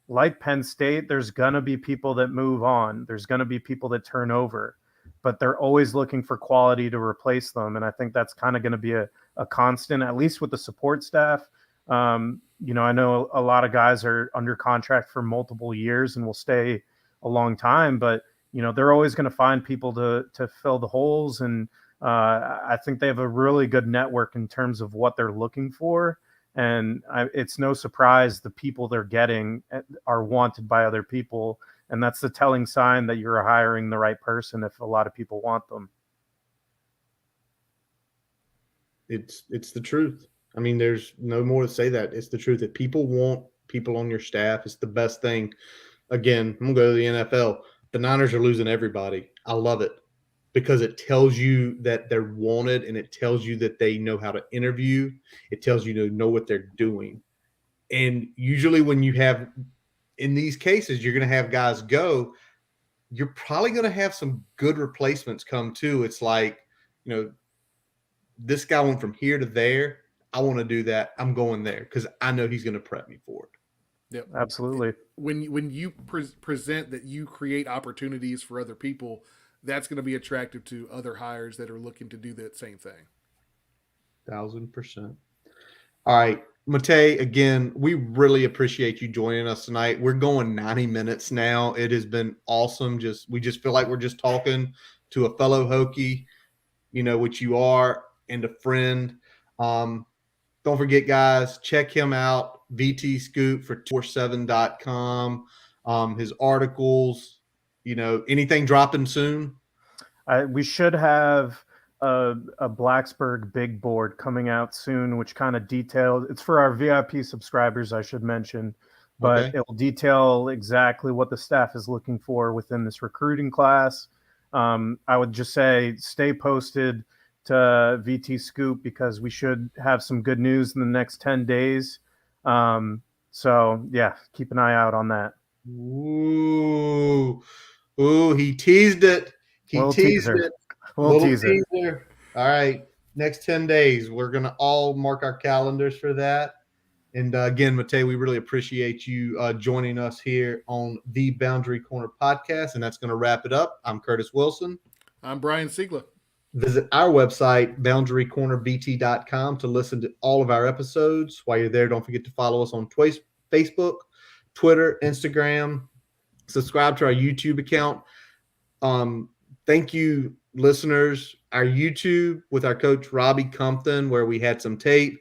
C: like Penn State, there's gonna be people that move on, there's gonna be people that turn over, but they're always looking for quality to replace them. And I think that's kind of going to be a constant, at least with the support staff. I know a lot of guys are under contract for multiple years and will stay a long time, but they're always going to find people to fill the holes. And I think they have a really good network in terms of what they're looking for. And it's no surprise the people they're getting are wanted by other people. And that's the telling sign that you're hiring the right person if a lot of people want them.
A: It's the truth. I mean, there's no more to say that. It's the truth. If people want people on your staff, it's the best thing. Again, I'm going to go to the NFL. The Niners are losing everybody. I love it because it tells you that they're wanted, and it tells you that they know how to interview. It tells you to know what they're doing. And usually when you have – in these cases, you're going to have guys go. You're probably going to have some good replacements come too. It's like, this guy went from here to there. I want to do that. I'm going there because I know he's going to prep me for it.
B: Yep,
C: absolutely.
B: When you present that you create opportunities for other people, that's going to be attractive to other hires that are looking to do that same thing.
A: 1,000%. All right. Matej, again, we really appreciate you joining us tonight. We're going 90 minutes now. It has been awesome. We just feel like we're just talking to a fellow Hokie, which you are, and a friend. Don't forget, guys, check him out, VTScoop for 247.com. His articles, anything dropping soon?
C: We should have a Blacksburg big board coming out soon, which kind of details, it's for our VIP subscribers, I should mention, but
A: Okay.
C: It will detail exactly what the staff is looking for within this recruiting class. I would just say stay posted to VTScoop because we should have some good news in the next 10 days. So yeah, keep an eye out on that.
A: Ooh, he teased it.
C: Little teaser.
A: All right. Next 10 days, we're going to all mark our calendars for that. And again, Matej, we really appreciate you joining us here on the Boundary Corner podcast. And that's going to wrap it up. I'm Curtis Wilson.
B: I'm Brian Siegler.
A: Visit our website, boundarycornerbt.com, to listen to all of our episodes. While you're there, don't forget to follow us on Facebook, Twitter, Instagram. Subscribe to our YouTube account. Thank you, listeners. Our YouTube with our coach, Robbie Compton, where we had some tape.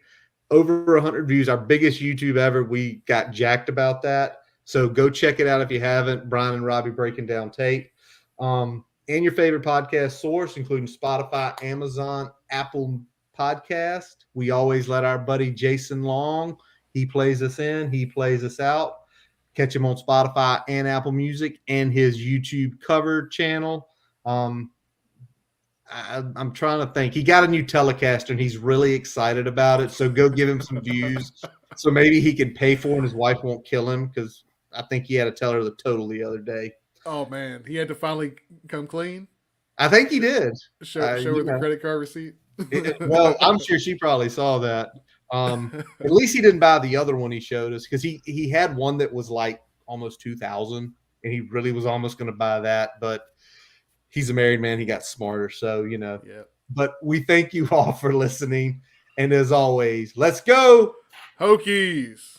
A: Over 100 views, our biggest YouTube ever. We got jacked about that. So go check it out if you haven't. Brian and Robbie breaking down tape. And your favorite podcast source, including Spotify, Amazon, Apple Podcast. We always let our buddy Jason Long, he plays us in, he plays us out. Catch him on Spotify and Apple Music and his YouTube cover channel. I'm trying to think. He got a new Telecaster, and he's really excited about it. So go give him some views. So maybe he can pay for it and his wife won't kill him, because I think he had to tell her the total the other day.
B: Oh, man. He had to finally come clean?
A: I think he did.
B: Show her the credit card receipt?
A: Well, I'm sure she probably saw that. At least he didn't buy the other one he showed us, because he had one that was like almost 2,000, and he really was almost going to buy that. But he's a married man. He got smarter. So,
B: Yep.
A: But we thank you all for listening. And as always, let's go
B: Hokies.